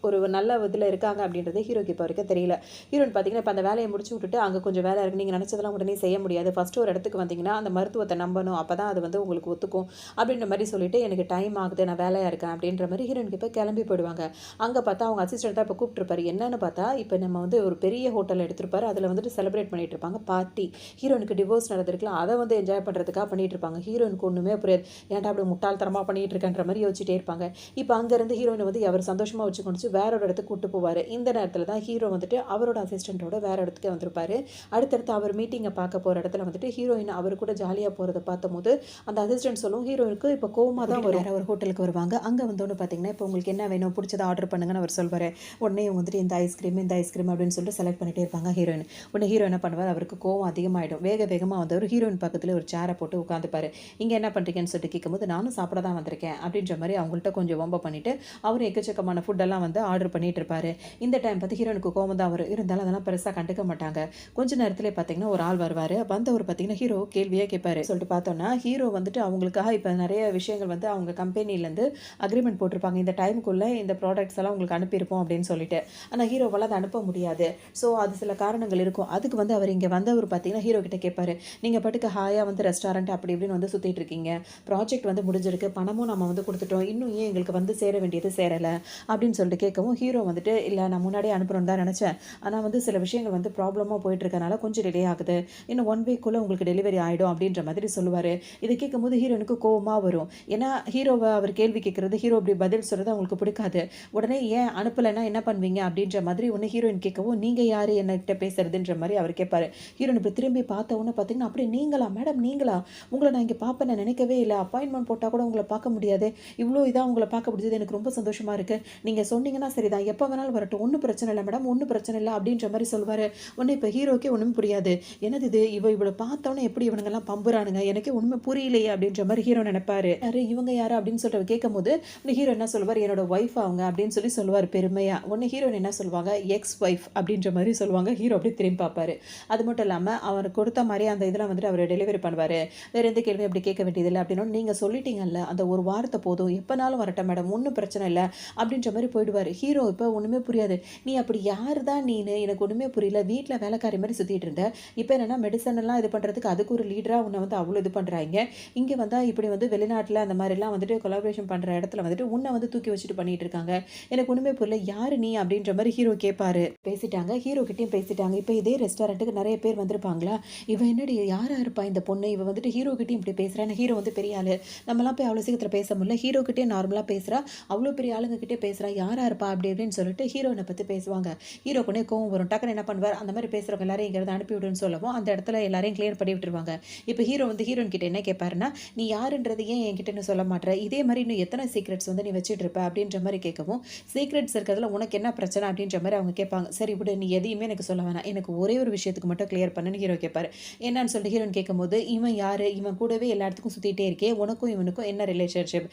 ஒரு நல்ல இதில் இருக்காங்க அப்படின்றது ஹீரோக்கு இப்போ வரைக்கும் தெரியல. ஹீரோயின் பார்த்தீங்கன்னா இப்போ அந்த வேலையை முடிச்சு விட்டுட்டு அங்கே கொஞ்சம் வேலை இருக்குது, நீங்கள் நினச்சதெல்லாம் உடனே செய்ய முடியாது, ஃபஸ்ட்டு ஒரு இடத்துக்கு வந்தீங்கன்னா அந்த மருத்துவத்தை நம்பணும், அப்போ தான் அது வந்து உங்களுக்கு ஒத்துக்கும் அப்படின்ற மாதிரி சொல்லிட்டு, எனக்கு டைம் ஆகுது, நான் வேலையாக இருக்கேன் அப்படின்ற மாதிரி ஹீரோயினுக்கு இப்போ கிளம்பி போயிடுவாங்க. அங்கே பார்த்தா அவங்க அசிஸ்டன்ட் தான் இப்போ கூப்பிட்டுருப்பாரு. என்னன்னு பார்த்தா இப்போ நம்ம வந்து ஒரு பெரிய ஹோட்டல் எடுத்திருப்பாரு, அதில் வந்துட்டு செலிப்ரேட் பண்ணிட்டு இருப்பாங்க பார்ட்டி. ஹீரோயினுக்கு டிவோர்ஸ் நடந்திருக்கலாம், அதை வந்து என்ஜாய் பண்ணுறதுக்காக பண்ணிட்டு இருப்பாங்க. ஹீரோயினுக்கு ஒன்றுமே புரியாது, ஏன்டா அப்படி முட்டாள்தனமாக பண்ணிட்டு இருக்கன்ற மாதிரி யோசிச்சுட்டே இருப்பாங்க. இப்போ அங்கேருந்து ஹீரோயின் வந்து அவர் சந்தோஷமாக வச்சு கொண்டு வேற ஒரு இடத்துக்கு கூட்டு போவார். இந்த நேரத்தில் தான் ஹீரோ வந்துட்டு அவரோட அசிஸ்டண்ட்டோட வேற இடத்துக்கு வந்திருப்பாரு. அடுத்தடுத்து அவர் மீட்டிங்கை பார்க்க போகிற இடத்துல வந்துட்டு ஹீரோயின் அவர் கூட ஜாலியாக போகிறத பார்த்தபோது அந்த அசிஸ்டன்ட் சொல்லும், ஹீரோயினுக்கு இப்போ கோவமாக தான் வேற ஒரு ஹோட்டலுக்கு வருவாங்க. அங்கே வந்தோன்னு பார்த்தீங்கன்னா, இப்போ உங்களுக்கு என்ன வேணும், பிடிச்சதை ஆர்டர் பண்ணுங்கன்னு அவர் சொல்வார். உடனே இவங்க வந்துட்டு இந்த ஐஸ்கிரீம் அப்படின்னு சொல்லிட்டு செலக்ட் பண்ணிட்டே இருப்பாங்க ஹீரோயின். உடனே ஹீரோ என்ன பண்ணுவார், அவருக்கு கோவம் அதிகமாகிடும். வேகமாக வந்தவர் ஹீரோயின் பக்கத்தில் ஒரு சேரை போட்டு உட்காந்துப்பாரு. இங்கே என்ன பண்ணுறீங்கன்னு சொல்லிட்டு கேட்கும்போது, நானும் சாப்பிட தான் வந்திருக்கேன் அப்படின்ற மாதிரி அவங்கள்ட்ட கொஞ்சம் வம்ப பண்ணிட்டு அவர் எக்கச்சக்கமான ஃபுட்டெல்லாம் வந்து ஆர்டர் பண்ணிட்டு இருப்பாரு. இந்த டைம் பார்த்து ஹீரோனுக்கு கோவம் தான் வரும். இருந்தாலும் அதெல்லாம் பெருசாக கண்டுக்க மாட்டாங்க. கொஞ்ச நேரத்தில் பார்த்தீங்கன்னா ஒரு ஆள் வருவார். வந்தவர் பார்த்தீங்கன்னா ஹீரோ கேள்வியே கேட்பாரு. சொல்லிட்டு பார்த்தோன்னா ஹீரோ வந்துட்டு அவங்களுக்காக இப்போ நிறைய விஷயங்கள் வந்து அவங்க கம்பெனிலேருந்து அக்ரிமெண்ட் போட்டிருப்பாங்க, இந்த டைமுக்குள்ளே இந்த ப்ராடக்ட்ஸ் எல்லாம் உங்களுக்கு அனுப்பியிருப்போம் அப்படின்னு சொல்லிட்டு. ஆனால் ஹீரோவால் அதை அனுப்ப முடியாது. ஸோ அது சில காரணங்கள் இருக்கும். அதுக்கு வந்து அவர் இங்கே வந்தவர் பார்த்தீங்கன்னா ஹீரோ கிட்ட கேட்பாரு, நீங்கள் பாட்டுக்கு ஹாயாக வந்து ரெஸ்டாரண்ட் அப்படி இப்படின்னு வந்து சுற்றிட்டு இருக்கீங்க, ப்ராஜெக்ட் வந்து முடிஞ்சிருக்கு, பணமும் நம்ம வந்து கொடுத்துட்டோம், இன்னும் ஏன் எங்களுக்கு வந்து சேர வேண்டியது சேரலை அப்படின்னு சொல்லிட்டு கேட்கவும், ஹீரோ வந்துட்டு இல்லை நான் முன்னாடியே அனுப்பணும்னு தான் நினச்சேன், ஆனால் வந்து சில விஷயங்கள் வந்து ப்ராப்ளமாக போயிட்டு இருக்கனால கொஞ்சம் டிலே ஆகுது, இன்னும் 1 வீக்குள்ளே உங்களுக்கு டெலிவரி ஆகிடும் அப்படின்ற மாதிரி சொல்லுவார். இதை கேட்கும்போது ஹீரோனுக்கு கோவமாக வரும். ஏன்னா ஹீரோவை அவர் கேள்வி கேட்குறது, ஹீரோ அப்படி பதில் சொல்கிறது அவங்களுக்கு பிடிக்காது. உடனே ஏன் அனுப்பலைன்னா என்ன பண்ணுவீங்க அப்படின்ற மாதிரி ஒன்று ஹீரோயின் கேட்கவும், நீங்கள் யார் என்கிட்ட பேசுறதுன்ற மாதிரி அவர் கேட்பாரு. ஹீரோயின் இப்படி திரும்பி பார்த்த உடனே பார்த்தீங்கன்னா, அப்படி நீங்களா மேடம், நீங்களா, உங்களை நான் இங்கே பார்ப்பேன் நான் நினைக்கவே இல்லை, அப்பாயின்மெண்ட் போட்டால் கூட உங்களை பார்க்க முடியாது, இவ்வளோ இதாக உங்களை பார்க்க முடிஞ்சது, எனக்கு ரொம்ப சந்தோஷமாக இருக்குது, நீங்கள் சொன்னீங்கன்னா சரிதான், எப்போ வேணாலும் வரட்டும், ஒன்றும் பிரச்சனை இல்லை மேடம், ஒன்றும் பிரச்சனை இல்லை அப்படின்ற மாதிரி சொல்வார். ஒன்று இப்போ ஹீரோக்கே ஒன்றும் புரியாது, என்னது இது, இவளை பார்த்தோன்னே எப்படி இவனுங்கெல்லாம் பம்புறானுங்க, எனக்கே ஒன்றுமே புரியலையே அப்படின்ற மாதிரி ஹீரோ நினைப்பாரு. இவங்க யாரு அப்படின்னு சொல்லிட்டு கேட்கும் போது ஹீரோ என்ன சொல்வார், என்னோட ஒய்ஃப் அவங்க அப்படின்னு சொல்லி சொல்லுவார் பெருமையா. ஒன்று ஹீரோயின் என்ன சொல்லுவாங்க, எக்ஸ் ஒய்ஃப் அப்படின்ற மாதிரி சொல்லுவாங்க. ஹீரோ அப்படி திரும்பி பார்ப்பாரு. அது மட்டும் இல்லாமல் அவர் கொடுத்த மாதிரி அந்த இதெல்லாம் வந்துட்டு அவர் டெலிவரி பண்ணுவார். வேறு எந்த கேள்வியும் அப்படி கேட்க வேண்டியதில்லை அப்படின்னு நீங்கள் சொல்லிட்டீங்கல்ல, அந்த ஒரு வார்த்தை போதும், எப்போனாலும் வரட்டும் மேடம், ஒன்றும் பிரச்சனை இல்லை அப்படின்ற மாதிரி போயிடுவார். ஹீரோ இப்போ ஒன்றுமே புரியாது, நீ அப்படி யார் தான் நீனு, எனக்கு ஒன்றுமே புரியல, வீட்டில் வேலைக்காரி மாதிரி சுற்றிட்டு இருந்த, இப்போ என்னென்னா மெடிசன் எல்லாம் இது பண்ணுறதுக்கு அதுக்கு ஒரு லீடராக உன்னை வந்து அவ்வளோ இது பண்ணுறாங்க, இங்கே வந்தால் இப்படி வந்து வெளிநாட்டில் அந்த மாதிரிலாம் வந்துட்டு கொலாபரேஷன் பண்ணுற இடத்துல வந்துட்டு உன்னை வந்து தூக்கி வச்சுட்டு பண்ணிட்டு இருக்காங்க, எனக்கு ஒன்றுமே புரியல, யார் நீ அப்படின்ற மாதிரி ஹீரோ கேட்பாரு. பேசிட்டாங்க, ஹீரோ கிட்டேயும் பேசிட்டாங்க. இப்போ இதே ரெஸ்டாரண்ட்டுக்கு நிறைய பேர் வந்திருப்பாங்களா, இவன் என்னடி யாராக இருப்பா இந்த பொண்ணு, இவன் வந்துட்டு ஹீரோ கிட்டேயும் இப்படி பேசுகிறான்னு ஹீரோ வந்து பெரிய ஆள், நம்மலாம் போய் அவ்வளோ சீக்கிரத்தில் பேச முடியல, ஹீரோக்கிட்டே நார்மலாக பேசுகிறா, அவ்வளோ பெரிய ஆளுங்கக்கிட்டே பேசுகிறா, யாராக இருப்பா அப்படி இப்படின்னு சொல்லிட்டு ஹீரோயினை பற்றி பேசுவாங்க. ஹீரோக்குனே கோவம் வரும். டக்குன்னு என்ன பண்ணுவார், அந்த மாதிரி பேசுகிறவங்க எல்லாரையும் இங்கேருந்து அனுப்பிவிடுன்னு சொல்லவும் அந்த இடத்துல எல்லாரையும் கிளியர் பண்ணி விட்டுருவாங்க. இப்போ ஹீரோ வந்து ஹீரோயின் கிட்ட என்ன கேட்பாருன்னா, நீ யாருன்றது ஏன் என்கிட்ட சொல்ல மாட்டேற, இதே மாதிரி இன்னும் எத்தனை சீக்ரெட்ஸ் வந்து நீ வச்சுட்டு இருப்ப அப்படின்ற மாதிரி கேட்கவும், சீக்ரெட்ஸ் இருக்கிறதுல உனக்கு என்ன பிரச்சனை அப்படின்ற மாதிரி அவங்க கேட்பாங்க. சரி விடு, நீ எதையுமே எனக்கு சொல்ல வேணாம், எனக்கு ஒரே ஒரு விஷயத்துக்கு மட்டும் கிளியர் பண்ணுன்னு ஹீரோ கேட்பாரு. என்னன்னு சொல்லிட்டு ஹீரோயின் கேட்கும்போது, இவன் யாரு, இவன் கூடவே எல்லா இடத்துக்கும் சுற்றிட்டே இருக்கே, உனக்கும் இவனுக்கும் என்ன ரிலேஷன்ஷிப்,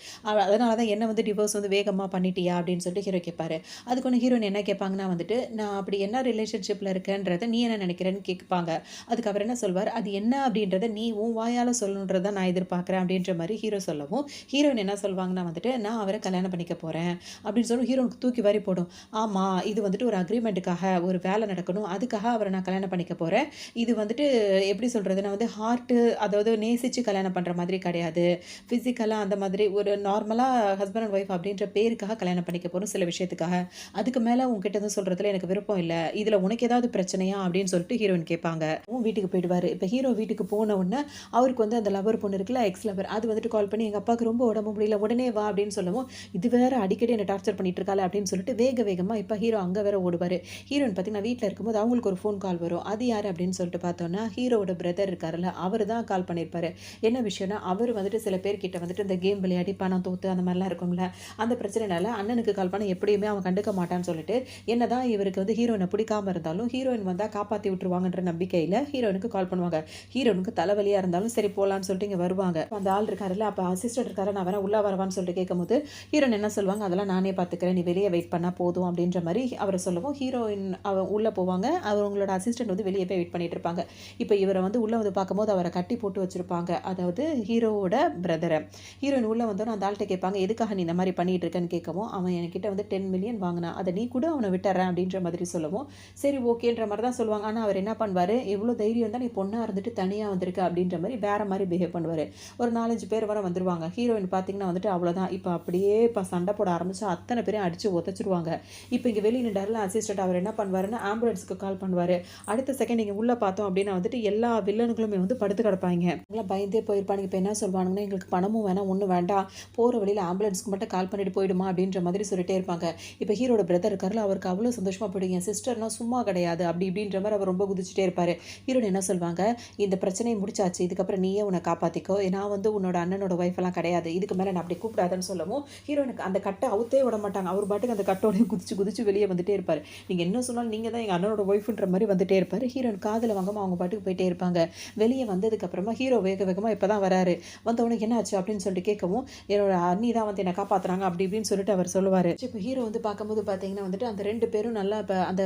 அதனால தான் என்ன வந்து டிவோர்ஸ் வந்து வேகமாக பண்ணிட்டியா அப்படின்னு சொல்லிட்டு ஹீரோ கேட்பாரு. அதுக்கு ஒன்று ஹீரோயின் என்ன கேட்பாங்கன்னா வந்துட்டு, நான் அப்படி என்ன ரிலேஷன்ஷிப்பில் இருக்கேன்றதை நீ என்ன நினைக்கிறேன்னு கேட்பாங்க. அதுக்கு அவர் என்ன சொல்வார், அது என்ன அப்படின்றத நீ உன் வாயால் சொல்லணுன்றதை நான் எதிர்பார்க்குறேன் அப்படின்ற மாதிரி ஹீரோ சொல்லவும், ஹீரோயின் என்ன சொல்வாங்கன்னா வந்துட்டு, நான் அவரை கல்யாணம் பண்ணிக்க போகிறேன் அப்படின்னு சொல்லி ஹீரோனுக்கு தூக்கி வாரி போடும். ஆமாம், இது வந்துட்டு ஒரு அக்ரிமெண்ட்டுக்காக, ஒரு வேலை நடக்கணும், அதுக்காக அவரை நான் கல்யாணம் பண்ணிக்க போகிறேன். இது வந்துட்டு எப்படி சொல்கிறது, நான் வந்து ஹார்ட்டு, அதாவது நேசித்து கல்யாணம் பண்ணுற மாதிரி கிடையாது, ஃபிசிக்கலாக அந்த மாதிரி ஒரு நார்மலாக ஹஸ்பண்ட் அண்ட் ஒய்ஃப் அப்படின்ற பேருக்காக கல்யாணம் பண்ணிக்க போகிறோம், சில விஷயத்துக்காக. அதுக்கு மேலே உங்ககிட்ட வந்து சொல்கிறதுல எனக்கு விருப்பம் இல்லை, இதில் உனக்கு ஏதாவது பிரச்சனையா அப்படின்னு சொல்லிட்டு ஹீரோயின் கேட்பாங்க. வீட்டுக்கு போயிடுவார். இப்போ ஹீரோ வீட்டுக்கு போன உடனே அவருக்கு வந்து அந்த லவர் பொண்ணு இருக்குல்ல, எக்ஸ் லவர், அது வந்துட்டு கால் பண்ணி எங்கள் அப்பாவுக்கு ரொம்ப உடம்பு முடியல, உடனே வா அப்படின்னு சொல்லவும், இது வேற அடிக்கடி என்னை டார்ச்சர் பண்ணிட்டு இருக்காள் அப்படின்னு சொல்லிட்டு வேகமாக இப்போ ஹீரோ அங்கே வேற ஓடுவார். ஹீரோயின் பார்த்தீங்கன்னா வீட்டில் இருக்கும்போது அவங்களுக்கு ஒரு ஃபோன் கால் வரும். அது யார் அப்படின்னு சொல்லிட்டு பார்த்தோன்னா, ஹீரோட பிரதர் இருக்காருல்ல, அவர் தான் கால் பண்ணியிருப்பாரு. என்ன விஷயம்னா, அவர் வந்துட்டு சில பேர்கிட்ட வந்துட்டு இந்த கேம் விளையாடி பணம் தோத்து அந்த மாதிரிலாம் இருக்கும்ல, அந்த பிரச்சனைனால அண்ணனுக்கு கால் பண்ண எப்படியுமே அவன் கண்டுக்க மாட்டான்னு சொல்லிட்டு, என்னதான் இவருக்கு வந்து ஹீரோயினை பிடிக்காம இருந்தாலும் ஹீரோயின் வந்தால் காப்பாற்றி விட்டுருவாங்கன்ற நம்பிக்கையில் ஹீரோயினுக்கு கால் பண்ணுவாங்க. ஹீரோனுக்கு தலைவலியாக இருந்தாலும் சரி போகலான்னு சொல்லிட்டு இங்கே வருவாங்க. அந்த ஆள் இருக்காருல்ல, அப்போ அசிஸ்டன்ட் இருக்காரு, நான் வேணா உள்ளே வரவான்னு சொல்லிட்டு கேட்கும்போது ஹீரோயின் என்ன சொல்லுவாங்க, அதெல்லாம் நானே பார்த்துக்கிறேன், நீ வெளியே வெயிட் பண்ணால் போதும் அப்படின்ற மாதிரி அவரை சொல்லவும், ஹீரோயின் உள்ளே போவாங்க. அவங்களோட அசிஸ்டன்ட் வந்து வெளியே போய் வெயிட் பண்ணிட்டு இருப்பாங்க. இப்போ இவரை வந்து உள்ளே வந்து பார்க்கும்போது அவரை கட்டி போட்டு வச்சிருப்பாங்க, அதாவது ஹீரோவோட பிரதரை. ஹீரோயின் உள்ளே வந்தோன்னு அந்த ஆள்கிட்ட கேட்பாங்க, எதுக்காக நீ இந்த மாதிரி பண்ணிட்டு இருக்கேன்னு கேட்கவும், அவன் என்கிட்ட வந்து 10 மில்லியன் வாங்கினா, அதை நீ கூட அவனை விட்டுறேன் அப்படின்ற மாதிரி சொல்லவும், சரி ஓகேன்ற மாதிரி தான் சொல்லுவாங்க. ஆனால் அவர் என்ன பண்ணுவார், எவ்வளோ தைரியம் தான் நீ பொண்ணாக இருந்துட்டு தனியாக வந்திருக்க அப்படின்ற மாதிரி வேற மாதிரி பிஹேவ் பண்ணுவார். ஒரு 4-5 பேர் வர வந்துருவாங்க. ஹீரோயின் பார்த்தீங்கன்னா வந்துட்டு அவ்வளோதான், இப்போ அப்படியே இப்போ சண்டை போட ஆரம்பிச்சு அத்தனை பேரையும் அடித்து உதச்சிருவாங்க. இப்போ இங்கே வெளியே நின்றாரில் அசிஸ்டன்ட், அவர் என்ன பண்ணுவாருன்னா ஆம்புலன்ஸுக்கு கால் பண்ணுவார். அடுத்த செகண்ட் நீங்கள் உள்ளே பார்த்தோம் அப்படின்னா வந்துட்டு எல்லா வில்லனுங்களுமே வந்து படுத்து கிடப்பாங்க. எல்லாம் பயந்தே போயிருப்பாங்க. இப்போ என்ன சொல்லுவாங்கன்னா, எங்களுக்கு பணமும் வேணாம், ஒன்றும் வேண்டாம், போகிற வழியில் ஆம்புலன்ஸ்க்கு மட்டும் கால் பண்ணிட்டு போயிடுமா அப்படின்ற மாதிரி சொல்லிட்டே இருப்பாங்க. இப்போ ஹீரோட பிரதர் இருக்காருல, அவருக்கு அவ்வளோ சந்தோஷமாக போயிடுங்க, என் சிஸ்டர்னா சும்மா கிடையாது அப்படி இப்படின்ற மாதிரி அவர் ரொம்ப குதிச்சுட்டே இருப்பார். ஹீரோயின் என்ன சொல்லுவாங்க, இந்த பிரச்சனையை முடிச்சாச்சு, இதுக்கப்புறம் நீயே உன்னை காப்பாற்றிக்கோ, நான் வந்து உன்னோட அண்ணனோட ஒய்ஃபெல்லாம் கிடையாது, இதுக்கு மேலே நான் அப்படி கூப்பிடாதுன்னு சொல்லவும், ஹீரோனுக்கு அந்த கட்டை அவுத்தே விட மாட்டாங்க. அவர் பாட்டுக்கு அந்த கட்டோடையும் குதிச்சு வெளியே வந்துட்டே இருப்பார். நீங்கள் என்ன சொன்னாலும் நீங்கள் தான் எங்கள் அண்ணனோட ஒய்ஃபுன்ற மாதிரி வந்துட்டே இருப்பார். ஹீரோயின் காதில் வாங்காமல் அவங்க பாட்டுக்கு போயிட்டே இருப்பாங்க. வெளியே வந்ததுக்கப்புறமா ஹீரோ வேகமாக இப்போ தான் வராரு. வந்தவனுக்கு என்ன ஆச்சு அப்படின்னு சொல்லிட்டு கேட்கவும், என்னோட அண்ணி தான் வந்து என்னை காப்பாற்றுறாங்க அப்படி இப்படின்னு சொல்லிட்டு அவர் சொல்லுவார். இப்போ ஹீரோ வந்து பார்க்கும்போது பார்த்தீங்கன்னா வந்துட்டு அந்த 2 பேரும் நல்லா இப்போ அந்த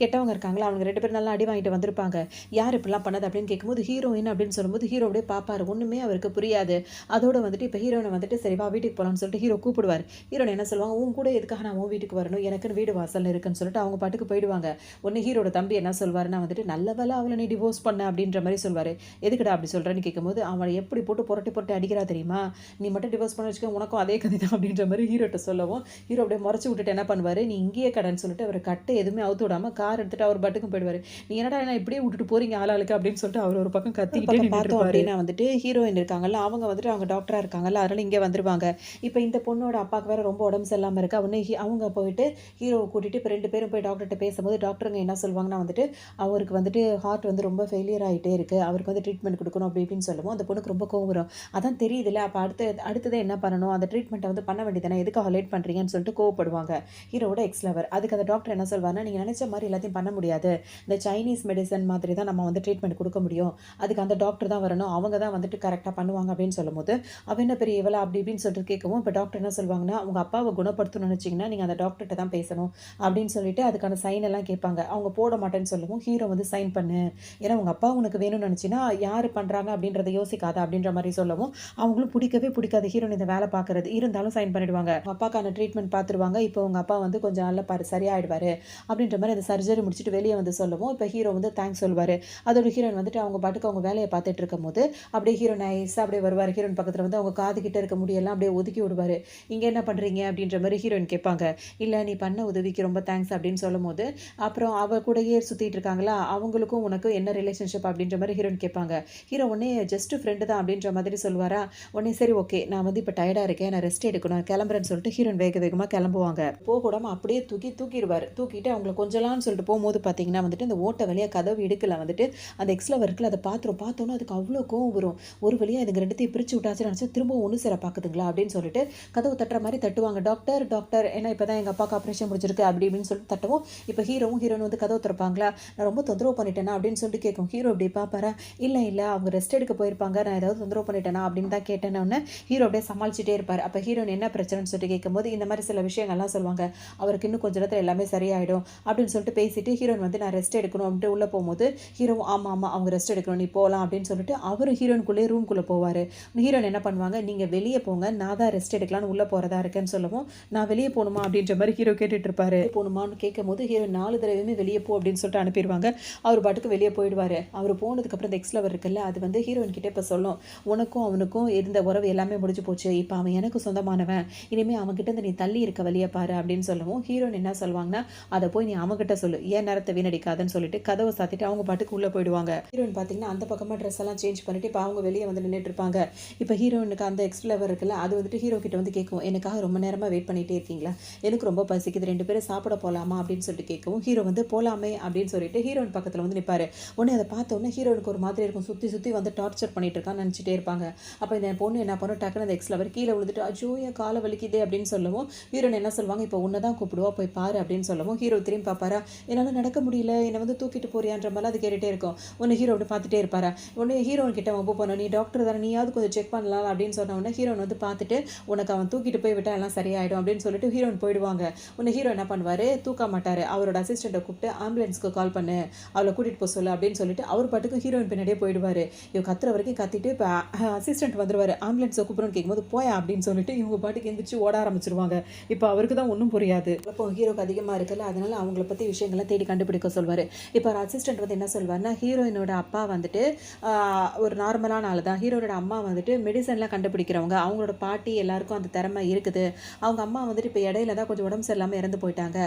கெட்டவங்க இருக்காங்களா, அவங்க 2 பேரும் நல்லா அடி வாங்கிட்டு வந்திருப்பாங்க. யார் இப்படிலாம் பண்ணது அப்படின்னு கேட்கும்போது, ஹீரோயின் அப்படின்னு சொல்லும்போது ஹீரோ அப்படியே பார்ப்பாரு, ஒன்றுமே அவருக்கு புரியாது. அதோட வந்துட்டு இப்போ ஹீரோனை வந்துட்டு சரி வா வீட்டுக்கு போகலான்னு சொல்லிட்டு ஹீரோ கூப்பிடுவார். ஹீரோனை என்ன சொல்லுவாங்க, உன் கூட எதுக்காக நான் உன் வீட்டுக்கு வரணும், எனக்குன்னு வீடு வாசல் இருக்குன்னு சொல்லிட்டு அவங்க பாட்டுக்கு போயிடுவாங்க. ஒன்று ஹீரோட தம்பி என்ன சொல்வாருன்னா வந்துட்டு, நல்ல வேலை அவளை நீ டிவோர்ஸ் பண்ண அப்படின்ற மாதிரி சொல்வார். எதுக்குடா அப்படி சொல்கிறேன்னு கேட்கும்போது, அவளை எப்படி போட்டு புரட்டி அடிக்கிறா தெரியுமா, நீ மட்டும் டிவோர்ஸ் பண்ண வச்சுக்க, உனக்கும் அதே கதை தான் அப்படின்ற மாதிரி ஹீரோட்ட சொல்லவும், ஹீரோ அப்படியே முறைச்சி விட்டுட்டு என்ன பண்ணுவார், நீ இங்கேயே கடைன்னு சொல்லிட்டு அவர் கட்டை எதுவுமே அவுத்து விடாமல் கார் எடுத்துட்டு அவர் பாட்டுக்கும் போயிடுவார். நீ என்னடா என்ன இப்படியே விட்டுட்டு போறீங்க ஆளாளுக்கு அப்படின்னு சொல்லிட்டு அவர் ஒரு பக்கம் கத்திக்கிட்டே பார்த்தோம் அப்படின்னா வந்துட்டு ஹீரோயின் இருக்காங்கல்ல, அவங்க வந்துட்டு அவங்க டாக்டராக இருக்காங்கல்ல, அதனால இங்கே வந்துருவாங்க. இப்போ இந்த பொண்ணோட அப்பாவுக்கு வேற ரொம்ப உடம்பு சரியில்லாமல் இருக்கு. அவங்க போயிட்டு ஹீரோவை கூட்டிட்டு இப்போ 2 பேரும் போய் டாக்டர்கிட்ட பேசும்போது டாக்டருங்க என்ன சொல்லுவாங்கன்னா வந்துட்டு, அவருக்கு வந்துட்டு ஹார்ட் வந்து ரொம்ப ஃபெயிலியர் ஆகிட்டே இருக்குது, அவருக்கு வந்து ட்ரீட்மெண்ட் கொடுக்கணும் அப்படி இப்படின்னு சொல்லுவோம். அந்த பொண்ணுக்கு ரொம்ப கோவம் வரும். அதான் தெரியுதுல்ல, அப்போ அடுத்தது என்ன பண்ணணும், அந்த ட்ரீட்மெண்ட்டை வந்து பண்ண வேண்டியதானே, எதுக்காக லேட் பண்ணுறீங்கன்னு சொல்லிட்டு கோவப்படுவாங்க ஹீரோட எக்ஸ் லவர். அதுக்கு அந்த டாக்டர் என்ன சொல்வாருன்னா, நீங்கள் நினச்ச மாதிரி எல்லாத்தையும் பண்ண முடியாது, இந்த சைனீஸ் மெடிசன் மாதிரி தான் நம்ம வந்து ட்ரீட்மெண்ட் கொடுக்க முடியும், அதுக்கு அந்த டாக்டர் தான் வரணும், அவங்க தான் வந்துட்டு கரெக்டாக பண்ணுவாங்க அப்படின்னு சொல்லும்போது, அவன் என்ன பெரிய இவளா அப்படி இப்படின்னு சொல்லிட்டு கேட்கவும், இப்போ டாக்டர் என்ன சொல்லுவாங்கன்னா, உங்கள் அப்பாவை குணப்படுத்தணும்னு நினச்சிங்கன்னா நீங்கள் அந்த டாக்டர்கிட்ட தான் பேசணும் அப்படின்னு சொல்லிட்டு அதுக்கான சைன் எல்லாம் கேட்பாங்க. அவங்க போட மாட்டேன்னு சொல்லவும், ஹீரோ வந்து சைன் பண்ணு, ஏன்னா உங்கள் அப்பா உனக்கு வேணும்னு நினச்சின்னா யார் பண்ணுறாங்க அப்படின்றத யோசிக்காத அப்படின்ற மாதிரி சொல்லவும், அவங்களும் பிடிக்காது ஹீரோன் இந்த வேலை பார்க்குறது, இருந்தாலும் சைன் பண்ணிடுவாங்க. அப்பாக்கான ட்ரீட்மெண்ட் பார்த்துருவாங்க. இப்போ உங்கள் அப்பா வந்து கொஞ்சம் நல்லா சரியாயிடுவார் அப்படின்ற மாதிரி அந்த சர்ஜரி முடிச்சுட்டு வெளியே வந்து சொல்லவும், இப்போ ஹீரோ வந்து தேங்க்ஸ் சொல்வார். அதோட ஹீரோயின் வந்துட்டு அவங்க பாட்டுக்கு அவங்க வேலையை பார்த்துட்டு இருக்கும் போது அப்படியே ஹீரோ நைஸாக அப்படியே வருவார். ஹீரோயின் பக்கத்தில் வந்து அவங்க காது கிட்ட இருக்க முடியெல்லாம் அப்படியே ஒதுக்கி விடுவார். இங்கே என்ன பண்ணுறீங்க அப்படின்ற மாதிரி ஹீரோயின் கேட்பாங்க. இல்லை நீ பண்ண உதவிக்கு ரொம்ப தேங்க்ஸ் அப்படின்னு சொல்லும் போது, அப்புறம் அவ கூடயே சுற்றிட்டு இருக்காங்களா, அவங்களுக்கும் உனக்கு என்ன ரிலேஷன்ஷிப் அப்படின்ற மாதிரி ஹீரோயின் கேட்பாங்க. ஹீரோ உடனே ஜஸ்ட் ஃப்ரெண்டு தான் அப்படின்ற மாதிரி மாதிரி சொல்லுவாரா. உடனே சரி ஓகே நான் வந்து இப்போ டயர்டாக இருக்கேன், நான் ரெஸ்ட் எடுக்கணும், கிளம்புறேன்னு சொல்லிட்டு ஹீரோயின் வேக வேகமாக கிளம்புவாங்க. போகக்கூடாமல் அப்படியே தூக்கிடுவார். தூக்கிட்டு அவங்கள கொஞ்சலான்னு சொல்லிட்டு போகும்போது பார்த்தீங்கன்னா வந்துட்டு அந்த ஓட்ட வழியாக கதவு இடுக்கில் வந்துட்டு அந்த எக்ஸ்ல இருக்குல்ல அதை பார்த்தோன்னே அதுக்கு அவ்வளோ கோவம் வரும். ஒரு வழியாக இதுங்க ரெண்டுத்தையும் பிரித்து விட்டாச்சுன்னு நினச்சி திரும்ப ஒன்று சேர பார்க்குதுங்களா அப்படின்னு சொல்லிட்டு கதவு தட்டுற மாதிரி தட்டுவாங்க. டாக்டர் டாக்டர் ஏன்னா இப்போ தான் எங்கள் அப்பாவுக்கு ஆப்ரேஷன் முடிச்சிருக்கு அப்படி இப்படின்னு சொல்லிட்டு தட்டவும் இப்போ ஹீரோயின் வந்து கதவு திறப்பாங்களா. நான் ரொம்ப தொந்தரவு பண்ணிட்டேனா அப்படின்னு சொல்லிட்டு கேட்கும். ஹீரோ இப்படி பார்ப்பாரா. இல்லை அவங்க ரெஸ்ட் எடுக்க போயிருப்பாங்க, நான் ஏதாவது தொந்தரவு பண்ணிட்டேனா அப்படின்னு தான் கேட்டேன்னு ஹீரோ அப்படியே சமாளிச்சுட்டே இருப்பார். அப்போ ஹீரோயின் என்ன பிரச்சனைன்னு சொல்லிட்டு கேட்கும்போது இந்த மாதிரி சில விஷயங்கள்லாம் சொல்லுவாங்க. அவருக்கு இன்னும் கொஞ்ச நேரத்தில் எல்லாமே சரியாயிடும் அப்படின்னு சொல்லிட்டு பேசிட்டு ஹீரோயின் வந்து நான் ரெஸ்ட் எடுக்கணும் அப்படின்ட்டு உள்ளே போகும்போது ஹீரோ ஆமாம் அவங்க ரெஸ்ட் எடுக்கணும், நீ போகலாம் அப்படின்னு சொல்லிட்டு அவர் ஹீரோயின்குள்ளே ரூம்குள்ளே போவார். ஹீரோயின் என்ன பண்ணுவாங்க, நீங்கள் வெளியே போங்க, நான் தான் ரெஸ்ட் எடுக்கலான்னு உள்ளே போகிறதா இருக்கேன்னு சொல்லவும் நான் வெளியே போகணுமா அப்படின்ற மாதிரி ஹீரோ கேட்டுட்டு இருப்பாரு. போகணுமான்னு கேட்கும் போது ஹீரோ 4 தடவையுமே வெளியே போ அப்படின்னு சொல்லிட்டு அனுப்பிடுவாங்க. அவர் பாட்டுக்கு வெளியே போயிடுவார். அவர் போனதுக்கப்புறம் இந்த எக்ஸ்லவர் இருக்குல்ல அது வந்து ஹீரோயின் கிட்டே இப்போ சொல்லும், உனக்கும் அவனுக்கும் இருந்த உறவு எல்லாமே முடிஞ்சு போச்சு, இப்போ அவன் எனக்கு சொந்தமானவன், இனிமேல் அவன்கிட்ட இருந்து நீ தள்ளி இருக்க வழியை பாரு அப்படின்னு சொல்லவும் ஹீரோயின் என்ன சொல்லுவாங்கன்னா, அதை போய் நீ அவங்ககிட்ட சொல்லு, ஏன் நேரத்தை வீணடிக்காதுன்னு சொல்லிட்டு கதவை சாத்திட்டு அவங்க பாட்டுக்கு உள்ளே போயிடுவாங்க. ஹீரோயின் பார்த்தீங்கன்னா அந்த பக்கமாக ட்ரெஸ் எல்லாம் சேஞ்ச் பண்ணிட்டு இப்போ அவங்க வெளியே வந்து நின்றுட்டு இருப்பாங்க. இப்போ ஹீரோயினுக்கு அந்த எக்ஸ்லவர் இருக்குல்ல அது வந்துட்டு ஹீரோ கிட்ட வந்து கேட்கும், எனக்காக ரொம்ப நேரமாக வெயிட் பண்ணிகிட்டே இருக்கீங்களா, எனக்கு ரொம்ப பசிக்குது, 2 பேரும் சாப்பிட போகலாமா அப்படின்னு சொல்லிட்டு கேட்கவும் ஹீரோ வந்து போகலாமே அப்படின்னு சொல்லிட்டு ஹீரோயின் பக்கத்தில் வந்து நிற்பாரு. உடனே அதை பார்த்தோன்னே ஹீரோனுக்கு ஒரு மாதிரி இருக்கும், சுற்றி வந்து டார்ச்சர் பண்ணிட்டு இருக்கான்னு நினச்சிட்டே இருப்பாங்க. அப்போ இந்த பொண்ணு என்ன பண்ணும், டக்குனு அந்த எக்ஸ்லவர் கீழே விழுந்துட்டு அஜோ என் காலை வலிக்குதே அப்படின்னு சொல்லவும் ஹீரோயின் என்ன சொல்லுவாங்க, இப்போ உன்னை தான் கூப்பிடுவா போய் பாரு அப்படின்னு சொல்லவும் ஹீரோ திரும்பி பார்ப்பாரா, என்னால் நடக்க முடியல, என்னை வந்து தூக்கிட்டு போறியான்ற மாதிரி அது கேட்டுகிட்டே இருக்கும். ஒன்று ஹீரோ அப்படி பார்த்துட்டே இருப்பாரா. உடனே ஹீரோன் கிட்ட வம்பு போனோம், நீ டாக்டர் தானே, நீயாவது கொஞ்சம் செக் பண்ணலாம் அப்படின்னு சொன்ன உடனே ஹீரோன் வந்து பார்த்துட்டு உனக்கு அவன் தூக்கிட்டு போய் விட்டா எல்லாம் சரியாயிடும் அப்படின்னு சொல்லிட்டு ஹீரோயின் போயிடுவாங்க. உன்னை ஹீரோ என்ன பண்ணுவார், தூக்க மாட்டார், அவரோட அசிஸ்டண்ட்டை கூப்பிட்டு ஆம்புலன்ஸ்க்கு கால் பண்ணு, அவளை கூட்டிகிட்டு போக சொல்லு அப்படின்னு சொல்லிட்டு அவர் பாட்டுக்கு ஹீரோயின் பின்னாடியே போயிடுவார். இவங்க கத்துற வரைக்கும் கத்திட்டு இப்போ அசிஸ்டன்ட் வந்துடுவார். ஆம்புலன்ஸை கூப்பிடுன்னு கேட்கும்போது போயா அப்படின்னு சொல்லிட்டு இவங்க பாட்டுக்கு எந்திரிச்சு ஓட ஆரம்பிச்சிருவாங்க. இப்போ அவருக்கு தான் ஒன்றும் புரியாது. இப்போ ஹீரோக்கு அதிகமாக இருக்குல்ல, அதனால அவங்கள பற்றி விஷயங்கள்லாம் தேடி கண்டுபிடிக்க சொல்வார். இப்போ ஒரு அசிஸ்டன்ட் வந்து என்ன சொல்வார்னா, ஹீரோயினோட அப்பா வந்துட்டு ஒரு நார்மலான ஆள் தான், ஹீரோனோட அம்மா வந்துட்டு மெடிசன்லாம் கண்டுபிடிக்கிறவங்க, அவங்களோட பாட்டி எல்லாருக்கும் அந்த திறமை இருக்குது. அவங்க அம்மா வந்துட்டு இப்போ இடையில தான் கொஞ்சம் உடம்பு சரியில்லாமல் இறந்து போயிட்டாங்க.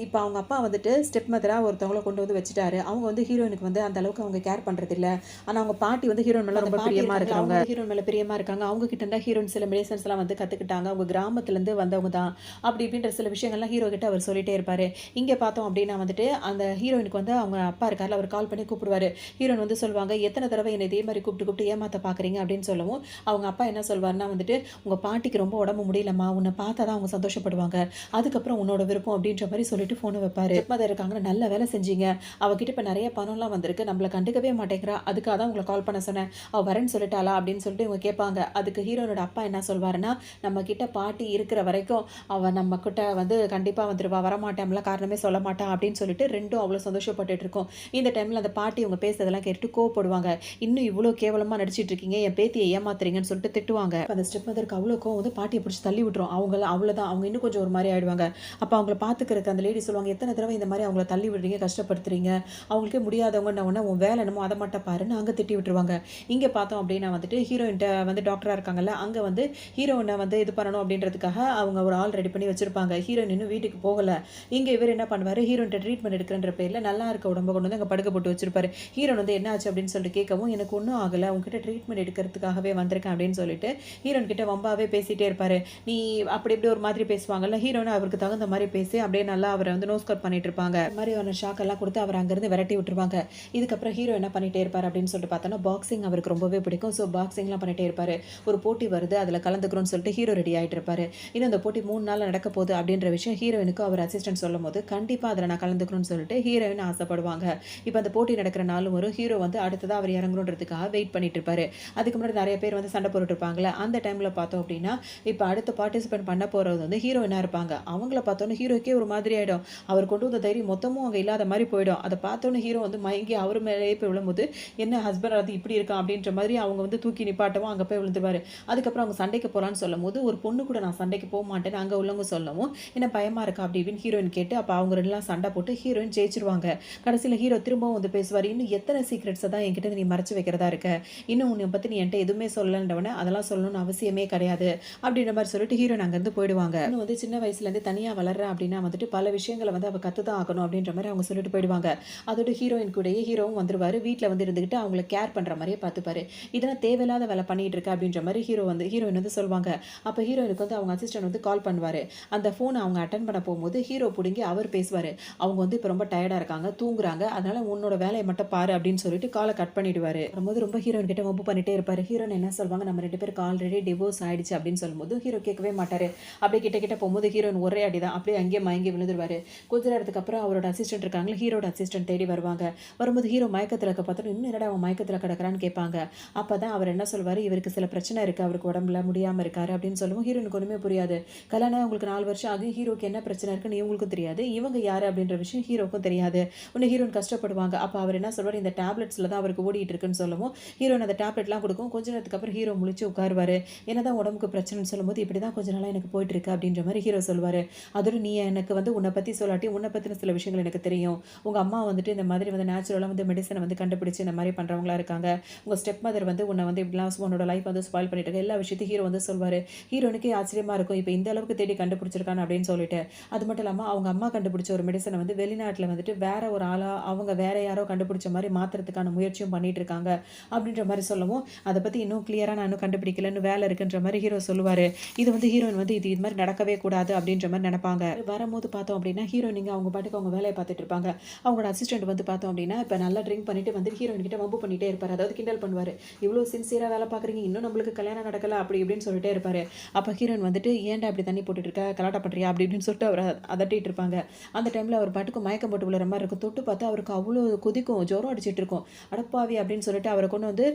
இப்போ அவங்க அப்பா வந்துட்டு ஸ்டெப் மதராக ஒருத்தவங்களை கொண்டு வந்து வச்சுட்டாரு. அவங்க வந்து ஹீரோயினுக்கு வந்து அந்த அளவுக்கு அவங்க கேர் பண்ணுறது இல்லை. ஆனால் அவங்க பாட்டி வந்து ஹீரோயின் மேலே ரொம்ப பிரியமாக இருக்கிறவங்க, ஹீரோயின் மேலே பிரியமாக இருக்காங்க. அவங்க கிட்ட இருந்தால் ஹீரோயின் சில மெடிசன்ஸ்லாம் வந்து கற்றுக்கிட்டாங்க, அவங்க கிராமத்துலேருந்து வந்தவங்க தான் அப்படி இப்படின்ற சில விஷயங்கள்லாம் ஹீரோ கிட்ட அவர் சொல்லிட்டே இருப்பார். இங்கே பார்த்தோம் அப்படின்னா வந்துட்டு அந்த ஹீரோயினுக்கு வந்து அவங்க அப்பா இருக்கார்ல, அவர் கால் பண்ணி கூப்பிடுவார். ஹீரோயின் வந்து சொல்லுவாங்க, எத்தனை தடவை என்னை இதே மாதிரி கூப்பிட்டு ஏமாற்ற பார்க்குறீங்க அப்படின்னு சொல்லவும் அவங்க அப்பா என்ன சொல்வார்னா வந்துட்டு, உங்கள் பாட்டிக்கு ரொம்ப உடம்பு முடியலம்மா, உன்னை பார்த்தா தான் அவங்க சந்தோஷப்படுவாங்க, அதுக்கப்புறம் உன்னோட விருப்பம் அப்படின்ற மாதிரி சொல்லிட்டு ஃபோனை வைப்பார். மதர் இருக்காங்க, நல்ல வேலை செஞ்சீங்க, அவகிட்ட இப்போ நிறைய பணம்லாம் வந்திருக்கு, நம்மளை கண்டுக்கவே மாட்டேங்கிறா, அதுக்காக தான் உங்களை கால் பண்ண சொன்னேன், அவள் வரேன்னு சொல்லிட்டாளா அப்படின்னு சொல்லிட்டு இவங்க கேட்பாங்க. அதுக்கு ஹீரோனோட அப்பா என்ன சொல்வாருன்னா, நம்ம கிட்ட பாட்டி இருக்கிற வரைக்கும் அவள் நம்ம கிட்ட வந்து கண்டிப்பாக வந்துடுவா, வரமாட்டேன்லாம் காரணமே சொல்ல மாட்டான் அப்படின்னு சொல்லிட்டு ரெண்டும் அவ்வளோ சந்தோஷப்பட்டுட்டு இருக்கோம். இந்த டைமில் அந்த பாட்டி இவங்க பேசுறதெல்லாம் கேட்டுட்டு கோவப்படுவாங்க. இன்னும் இவ்வளோ கேவலமாக நடிச்சிட்டு இருக்கீங்க, என் பேத்தியை ஏமாத்துறீங்கன்னு சொல்லிட்டு திட்டுவாங்க. அந்த ஸ்டெப் மதருக்கு அவ்வளோ கோவம் வந்து பாட்டியை பிடிச்சி தள்ளி விட்டுரும். அவ்வளோதான், அவங்க இன்னும் கொஞ்சம் ஒரு மாதிரி ஆயிடுவாங்க. அப்போ அவங்கள பார்த்துக்கிறதுக்கு அந்த லேடி சொல்லுவாங்க, எத்தனை தடவை இந்த மாதிரி அவங்கள தள்ளி விடுறீங்க, கஷ்டப்படுத்துறீங்க, அவங்களுக்கே முடியாதவங்க உடனே உன் வேலை என்னமோ அதை மட்டும் பாருன்னு அங்கே திட்டி விட்டுருவாங்க. இங்கே பார்த்தோம் அப்படின்னா வந்துட்டு ஹீரோயின்ட்ட வந்து டாக்டராக இருக்காங்கல்ல, அங்கே வந்து ஹீரோயினை வந்து இது பண்ணணும் அப்படின்றதுக்காக அவங்க ஒரு ஆள் ரெடி பண்ணி வச்சிருப்பாங்க. ஹீரோயின் இன்னும் வீட்டுக்கு போகலை. இங்கே இவர் என்ன பண்ணுவார், ஹீரோயின்ட்ட ட்ரீட்மெண்ட் எடுக்கிறன்ற பேரில் நல்லா இருக்க உடம்பை கொண்டு வந்து அங்கே படுக்க போட்டு வச்சிருப்பாரு. ஹீரோயின் வந்து என்ன ஆச்சு அப்படின்னு சொல்லிட்டு கேட்கவும், எனக்கு ஒன்றும் ஆகலை, உங்ககிட்ட ட்ரீட்மெண்ட் எடுக்கிறதுக்காகவே வந்திருக்கேன் அப்படின்னு சொல்லிட்டு ஹீரோயின் கிட்ட வம்பாவே பேசிகிட்டே இருப்பார். நீ அப்படி இப்படி ஒரு மாதிரி பேசுவாங்கல்ல, ஹீரோயின் அவருக்கு தகுந்த மாதிரி பேசி அப்படியே நல்லா அவரை வந்து நோஸ் கட் பண்ணிட்டு இருப்பாங்க. இந்த மாதிரி அவனை ஷாக்கெல்லாம் கொடுத்து அவர் அங்கேருந்து விரட்டி விட்டுருவாங்க. இதுக்கப்புறம் ஹீரோ என்ன பண்ணிட்டே இருப்பார் அப்படின்னு சொல்லிட்டு பார்த்தோன்னா, பாக்ஸிங் அவருக்கு ரொம்பவே பிடிக்கும். ஸோ பாக்ஸிங்லாம் பண்ணிட்டே இருப்பார். ஒரு போட்டி வருது, அதில் கலந்துக்கிறோன்னு சொல்லிட்டு ஹீரோ ரெடி ஆகிட்டு இருப்பார். இன்னும் அந்த போட்டி 3 நாள் நடக்க போகுது அப்படின்ற விஷயம் ஹீரோயினுக்கு அவர் அசிஸ்டன்ட் சொல்லும் போது கண்டிப்பாக அதில் நான் கலந்துக்கணும்னு சொல்லிட்டு ஹீரோயின் ஆசைப்படுவாங்க. இப்போ அந்த போட்டி நடக்கிற நாளும் வரும், ஹீரோ வந்து அடுத்ததாக அவர் இறங்கணுன்றதுக்காக வெயிட் பண்ணிட்டு இருப்பாரு. அதுக்கு முன்னாடி நிறைய பேர் வந்து சண்டை போட்டுட்டு இருப்பாங்களே, அந்த டைமில் பார்த்தோம் அப்படின்னா இப்போ அடுத்த பார்ட்டிசிபேட் பண்ண போகிறது வந்து ஹீரோயினாக இருப்பாங்க. அவங்கள பார்த்தோன்னே ஹீரோக்கே ஒரு மாதிரி ஆகிடும். அவர் கொண்டு வந்த தைரியம் மொத்தமும் அங்கே இல்லாத மாதிரி போயிடும். அதை பார்த்தோன்னே ஹீரோ வந்து மயங்கி அவர் மேலேயே போய் விழும்போது, என்ன ஹஸ்பண்ட் அது இப்படி இருக்கான் அப்படின்ற மாதிரி அவங்க வந்து தூக்கி நிப்பாட்டவும் அங்கே போய் விழுந்துருவார். அதுக்கப்புறம் அவங்க சண்டைக்கு போகலான்னு சொல்லும் போது, ஒரு பொண்ணு கூட நான் சண்டைக்கு போக மாட்டேன்னு அங்கே உள்ளவங்க சொல்லவும், என்ன பயமாக இருக்கா அப்படி இப்படின்னு ஹீரோயின் கேட்டு அப்போ அவங்க ரெண்டுலாம் சண்டை போட்டு ஹீரோயின் ஜெயிச்சிருவாங்க. கடைசியில் ஹீரோ திரும்பவும் வந்து பேசுவார், இன்னும் எத்தனை சீக்ரெட்ஸை தான் என்கிட்ட நீ மறைச்சு வைக்கிறதா இருக்க, இன்னும் உன்னை பற்றி நீ என்கிட்ட எதுவுமே சொல்லன்றவனே அதெல்லாம் சொல்லணும்னு அவசியமே கிடையாது அப்படின்ற மாதிரி சொல்லிட்டு ஹீரோயின் அங்கேருந்து போயிடுவாங்க. இன்னும் வந்து சின்ன வயசுலேருந்து தனியாக வளர்றேன் அப்படின்னா வந்துட்டு பல விஷயங்களை வந்து அவள் கற்று தான் ஆகணும் அப்படின்ற மாதிரி அவங்க சொல்லிட்டு போயிடுவாங்க. அதோட ஹீரோயின் கூடயே ஹீரோவும் வந்துருவார். வீட்டில் வந்து இருந்துக்கிட்டு அவங்கள கேர் பண்ணுற மாதிரியே பார்த்துப்பாரு. இதெல்லாம் தேவையில்லாத வேலை பண்ணிட்டு இருக்க அப்படின்ற மாதிரி ஹீரோயின் வந்து சொல்லுவாங்க. அப்போ ஹீரோயினுக்கு வந்து அவங்க அசிஸ்டன்ட் வந்து கால் பண்ணுவார். அந்த ஃபோனை அவங்க அட்டன் பண்ண போகும்போது ஹீரோ பிடுங்கி அவர் பேசுவார். அவங்க வந்து இப்போ ரொம்ப டயர்டாக இருக்காங்க, தூங்குறாங்க, அதனால உன்னோட வேலையை மட்டும் பாரு அப்படின்னு சொல்லிட்டு காலை கட் பண்ணிடுவார். வரும்போது ரொம்ப ஹீரோயின் கிட்ட வம்பு பண்ணிட்டே இருப்பார். ஹீரோயின் என்ன சொல்லுவாங்க, நம்ம 2 பேருக்கு ஆல்ரெடி டிவோர்ஸ் ஆயிடுச்சு அப்படின்னு சொல்லும்போது ஹீரோ கேட்கவே மாட்டார். அப்படியே கிட்ட போகும்போது ஹீரோயின் ஒரே அடி தான், அப்படியே அங்கேயே மயங்கி விழுந்துருவார். கொஞ்ச நேரத்துக்கு அப்புறம் அவரோட அசிஸ்டன்ட் இருக்காங்களா, ஹீரோட அசிஸ்டன்ட் தேடி வருவாங்க. வரும்போது ஹீரோ மயக்கத்தில் இருக்க பார்த்தோன்னா இன்னும் என்னடா அவன் மயக்கத்தில் கிடக்கிறான்னு கேட்பாங்க. அப்போ தான் அவர் என்ன சொல்வார், இவருக்கு சில பிரச்சனை இருக்குது, அவருக்கு உடம்புல முடியாமல் இருக்காரு அப்படின்னு சொல்லுவோம். ஹீரோனுக்கு ஒன்றுமே புரியாது. கல்யாணம் உங்களுக்கு 4 வருஷம் ஆகும், ஹீரோக்கு என்ன பிரச்சனை இருக்குன்னு இவங்களுக்கும் தெரியாது, இவங்க யார் அப்படின்ற விஷயம் ஹீரோக்கும் தெரியாது. உன்னை ஹீரோயின் கஷ்டப்படுவாங்க. அப்போ அவர் என்ன சொல்வார், இந்த டேப்லெட்ஸில் தான் அவருக்கு ஓடிட்டு இருக்குன்னு சொல்லவும் ஹீரோயின் அந்த டேப்லெட்லாம் கொடுக்கும். கொஞ்ச நேரத்துக்கு அப்புறம் ஹீரோ முழிச்சு உட்காருவார். என்னதான் உடம்புக்கு பிரச்சனைன்னு சொல்லும்போது இப்படி தான் கொஞ்ச நாளாக எனக்கு போயிட்டு இருக்கு அப்படின்ற மாதிரி ஹீரோ சொல்லுவார். அதோட நீ எனக்கு வந்து உன்னை பற்றி சொல்லாட்டி உன்னை பற்றின சில விஷயங்கள் எனக்கு தெரியும். உங்கள் அம்மா வந்துட்டு இந்த மாதிரி வந்து நேச்சுரலாக வந்து மெடிசனை வந்து கண்டுபிடிச்சு இந்த மாதிரி பண்ணுறவங்களா இருக்காங்க. உங்கள் ஸ்டெப் மதர் வந்து உன்னை வந்து இப்படிலாம் உன்னோட லைஃப் வந்து ஸ்பாயில் பண்ணிட்டு இருக்க, எல்லா விஷயத்தையும் ஹீரோ வந்து சொல்வார். ஹீரோனுக்கே ஆச்சரியமாக இருக்கும், இப்போ இந்த அளவுக்கு தேடி கண்டுபிடிச்சிருக்கான்னு அப்படின்னு சொல்லிட்டு. அது மட்டும் இல்லாமல் அவங்க அம்மா கண்டுபிடிச்ச ஒரு மெடிசனை வந்து வெளிநாட்டில் வந்துட்டு வேற ஒரு ஆளாக அவங்க வேற யாரோ கண்டுபிடிச்ச மாதிரி மாற்றுறதுக்கான முயற்சியும் பண்ணிட்டு இருக்காங்க அப்படின்ற மாதிரி சொல்லவும், அதை பற்றி இன்னும் கிளியராக நான் இன்னும் கண்டுபிடிக்கலன்னு வேலை இருக்குன்ற மாதிரி ஹீரோ சொல்லுவார். இது வந்து ஹீரோயின் வந்து இது மாதிரி நடக்கவே கூடாது அப்படின்ற மாதிரி நினைப்பாங்க. வரும்போது பார்த்தோம் அப்படின்னா ஹீரோயினிங்க அவங்க பாட்டுக்கு அவங்க வேலையை பார்த்துட்டு இருப்பாங்க. அவங்களோட அசிஸ்டன்ட் வந்து பார்த்தோம் அப்படின்னா இப்போ நல்லா ட்ரிங்க் பண்ணிட்டு வந்து ஹீரோயின் கிட்ட வம்பு பண்ணிட்டே இருப்பார். அதாவது கிண்டல் பண்ணுவார். இவ்வளோ சின்சியராக வேலை பார்க்குறீங்க, இன்னும் நம்மளுக்கு கல்யாணம் நடக்கல அப்படி இப்படின்னு சொல்லிட்டே இருப்பார். அப்போ ஹீரோயின் வந்துட்டு ஏன்டா அப்படி தண்ணி போட்டுட்டு இருக்க, கலாட்டா பண்ணுறியா அப்படி இப்படின்னு சொல்லிட்டு அவரை அதட்டிட்டு இருப்பாங்க. அந்த டைமில் அவர் பாட்டுக்கு மயக்கம் போட்டு விழுற மாதிரி இருக்கும். தொட்டு பார்த்தா அவருக்கு அவ்வளோ கொதிக்கும், ஜுரம் அடிச்சிட்டு இருக்கும். அடப்பாவி அப்படின்னு சொல்லிட்டு அவரை கொண்டு வந்து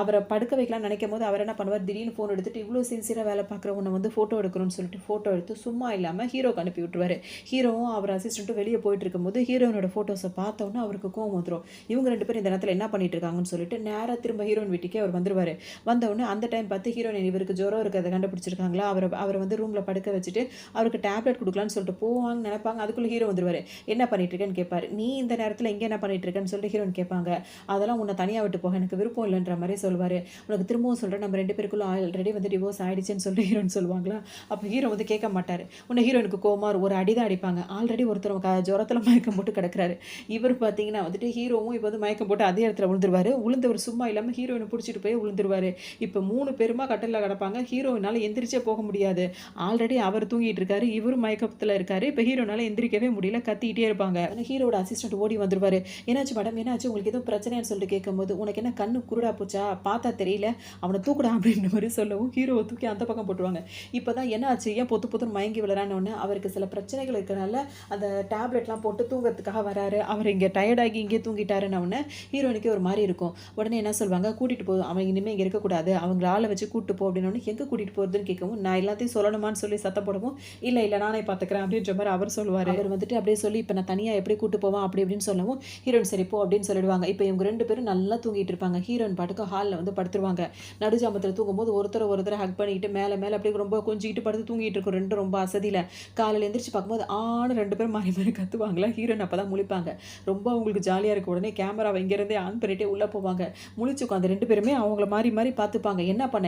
அவரை படுக்க வைக்கலாம்னு நினைக்கும் போது அவர் என்ன பண்ணுவார், திடீர்னு ஃபோன் எடுத்துட்டு இவ்வளோ சின்சியராக வேலை பார்க்குற உன்னை வந்து ஃபோட்டோ எடுக்கணும்னு சொல்லிட்டு ஃபோட்டோ எடுத்து சும்மா இல்லாமல் ஹீரோக்கு அனுப்பி விட்டுருவாரு. ஹீரோவும் அவர் அசிஸ்டண்ட்டும் வெளியே போயிட்டு இருக்கும்போது ஹீரோயினோட ஃபோட்டோஸை பார்த்தோன்னா அவருக்கு கோவம் வந்துடும். இவங்க 2 பேரும் இந்த நேரத்தில் என்ன பண்ணிட்டு இருக்காங்கன்னு சொல்லிட்டு நேராக திரும்ப ஹீரோயின் வீட்டுக்கே அவர் வந்துருவார். வந்தவுடனே அந்த டைம் பார்த்து ஹீரோயின் இவருக்கு ஜுரம் இருக்கிறத கண்டுபிடிச்சிருக்காங்களா, அவரை வந்து ரூமில் படுக்க வச்சுட்டு அவருக்கு டேப்லெட் கொடுக்கலான்னு சொல்லிட்டு போவாங்க நினைப்பாங்க. அதுக்குள்ளே ஹீரோ வந்துருவார். என்ன பண்ணிட்டு இருக்கேன்னு கேட்பாரு. நீ இந்த நேரத்தில் இங்கே என்ன பண்ணிட்டு இருக்கேன்னு சொல்லிட்டு ஹீரோயின் கேட்பாங்க. அதெல்லாம் உன்னை தனியாக விட்டு போக எனக்கு விருப்பம் இல்லைன்ற மாதிரி சொல்லுவார். உனக்கு திரும்பவும் சொல்கிறேன், நம்ம 2 பேருக்குள்ள ஆல்ரெடி வந்து டிவோர்ஸ் ஆயிடுச்சுன்னு சொல்லிட்டு ஹீரோயின் சொல்லுவாங்களா. அப்போ ஹீரோ வந்து கேட்க மாட்டார். உன்னை ஹீரோயினுக்கு கோவமாக ஒரு அடி தான் அடிப்பாங்க. ஆல்ரெடி ஒருத்தர் ஜுரத்தில் மயக்கம் போட்டு கிடக்கிறாரு. இவர் பார்த்தீங்கன்னா வந்துட்டு ஹீரோவும் இப்போ வந்து மயக்கம் போட்டு அதே இடத்துல விழுந்துருவார். விழுந்தவர் சும்மா இல்லாமல் ஹீரோயினை பிடிச்சிட்டு போய் விழுந்துருவார். இப்போ 3 பேருமா கட்டிலில் கிடப்பாங்க. ஹீரோயினால் எந்திரிச்சே போக முடியாது. ஆல்ரெடி அவர் தூங்கிட்டு இருக்காரு, இவரும் மயக்கத்தில் இருக்காரு. இப்போ ஹீரோனால எந்திரிக்கவே முடியல, கத்திக்கிட்டே இருப்பாங்க. ஹீரோட அசிஸ்டன்ட் ஓடி வந்துருவாரு. என்னாச்சு மேடம், என்னாச்சு, உங்களுக்கு எதுவும் பிரச்சனைன்னு சொல்லிட்டு கேட்கும்போது உனக்கு என்ன கண்ணு குருடா போச்சா, பார்த்தா தெரியல, அவனை தூக்குடா அப்படின்ற மாதிரி சொல்லவும் ஹீரோவை தூக்கி அந்த பக்கம் போட்டுருவாங்க. இப்போ தான் என்ன ஆச்சு, ஏன் பொத்து மயங்கி விளையான்னு ஒன்று அவருக்கு சில பிரச்சனைகள் இருக்கிறனால அந்த டேப்லெட்லாம் போட்டு தூங்குறதுக்காக வராரு. அவர் இங்கே டயர்டாகி இங்கே தூங்கிட்டாருன்னு உடனே ஹீரோனுக்கே ஒரு மாதிரி இருக்கும். உடனே என்ன சொல்லுவாங்க, கூட்டிகிட்டு போ, அவன் இனிமேல் இங்கே இருக்கக்கூடாது, அவங்கள ஆளை வச்சு கூப்பிட்டு போ அப்படின்னு. எங்கே கூட்டிகிட்டு போகிறதுன்னு கேட்கவும் நான் எல்லாத்தையும் சொல்லணுமான்னு சொல்லி சத்தம் போடவும் இல்லை நானே பார்த்துக்கிறேன் அப்படின்ற மாதிரி அவர் சொல்லுவார். அவர் வந்துட்டு அப்படியே சொல்லி இப்போ நான் தனியாக எப்படி கூப்பிட்டு போவேன் அப்படி இப்படின்னு சொல்லவும் ஹீரோயின் சரி போ அப்படின்னு சொல்லிடுவாங்க. இப்போ இவங்க 2 பேரும் நல்லா தூங்கிட்டு இருப்பாங்க. ஹீரோயின் பாட்டுக்கு ஹாலில் வந்து படுத்துருவாங்க. நடுஜாமத்தில் தூங்கும்போது ஒருத்தரை ஹக் பண்ணிக்கிட்டு மேலே அப்படியே ரொம்ப கொஞ்சிக்கிட்டு படுத்து தூங்கிட்டு இருக்கும். 2 ரொம்ப அசதியில் காலையில் எந்திரிச்சு பார்க்கும்போது 2 பேரும் மாறி கத்துவாங்களா. ஹீரோயின் அப்போ தான் முழிப்பாங்க. ரொம்ப அவங்களுக்கு ஜாலியாக இருக்க உடனே கேமராவை இங்கேருந்தே ஆன் பண்ணிட்டே உள்ளே போவாங்க. முழிச்சுக்கும் அந்த 2 பேருமே அவங்கள மாறி பார்த்துப்பாங்க. என்ன பண்ண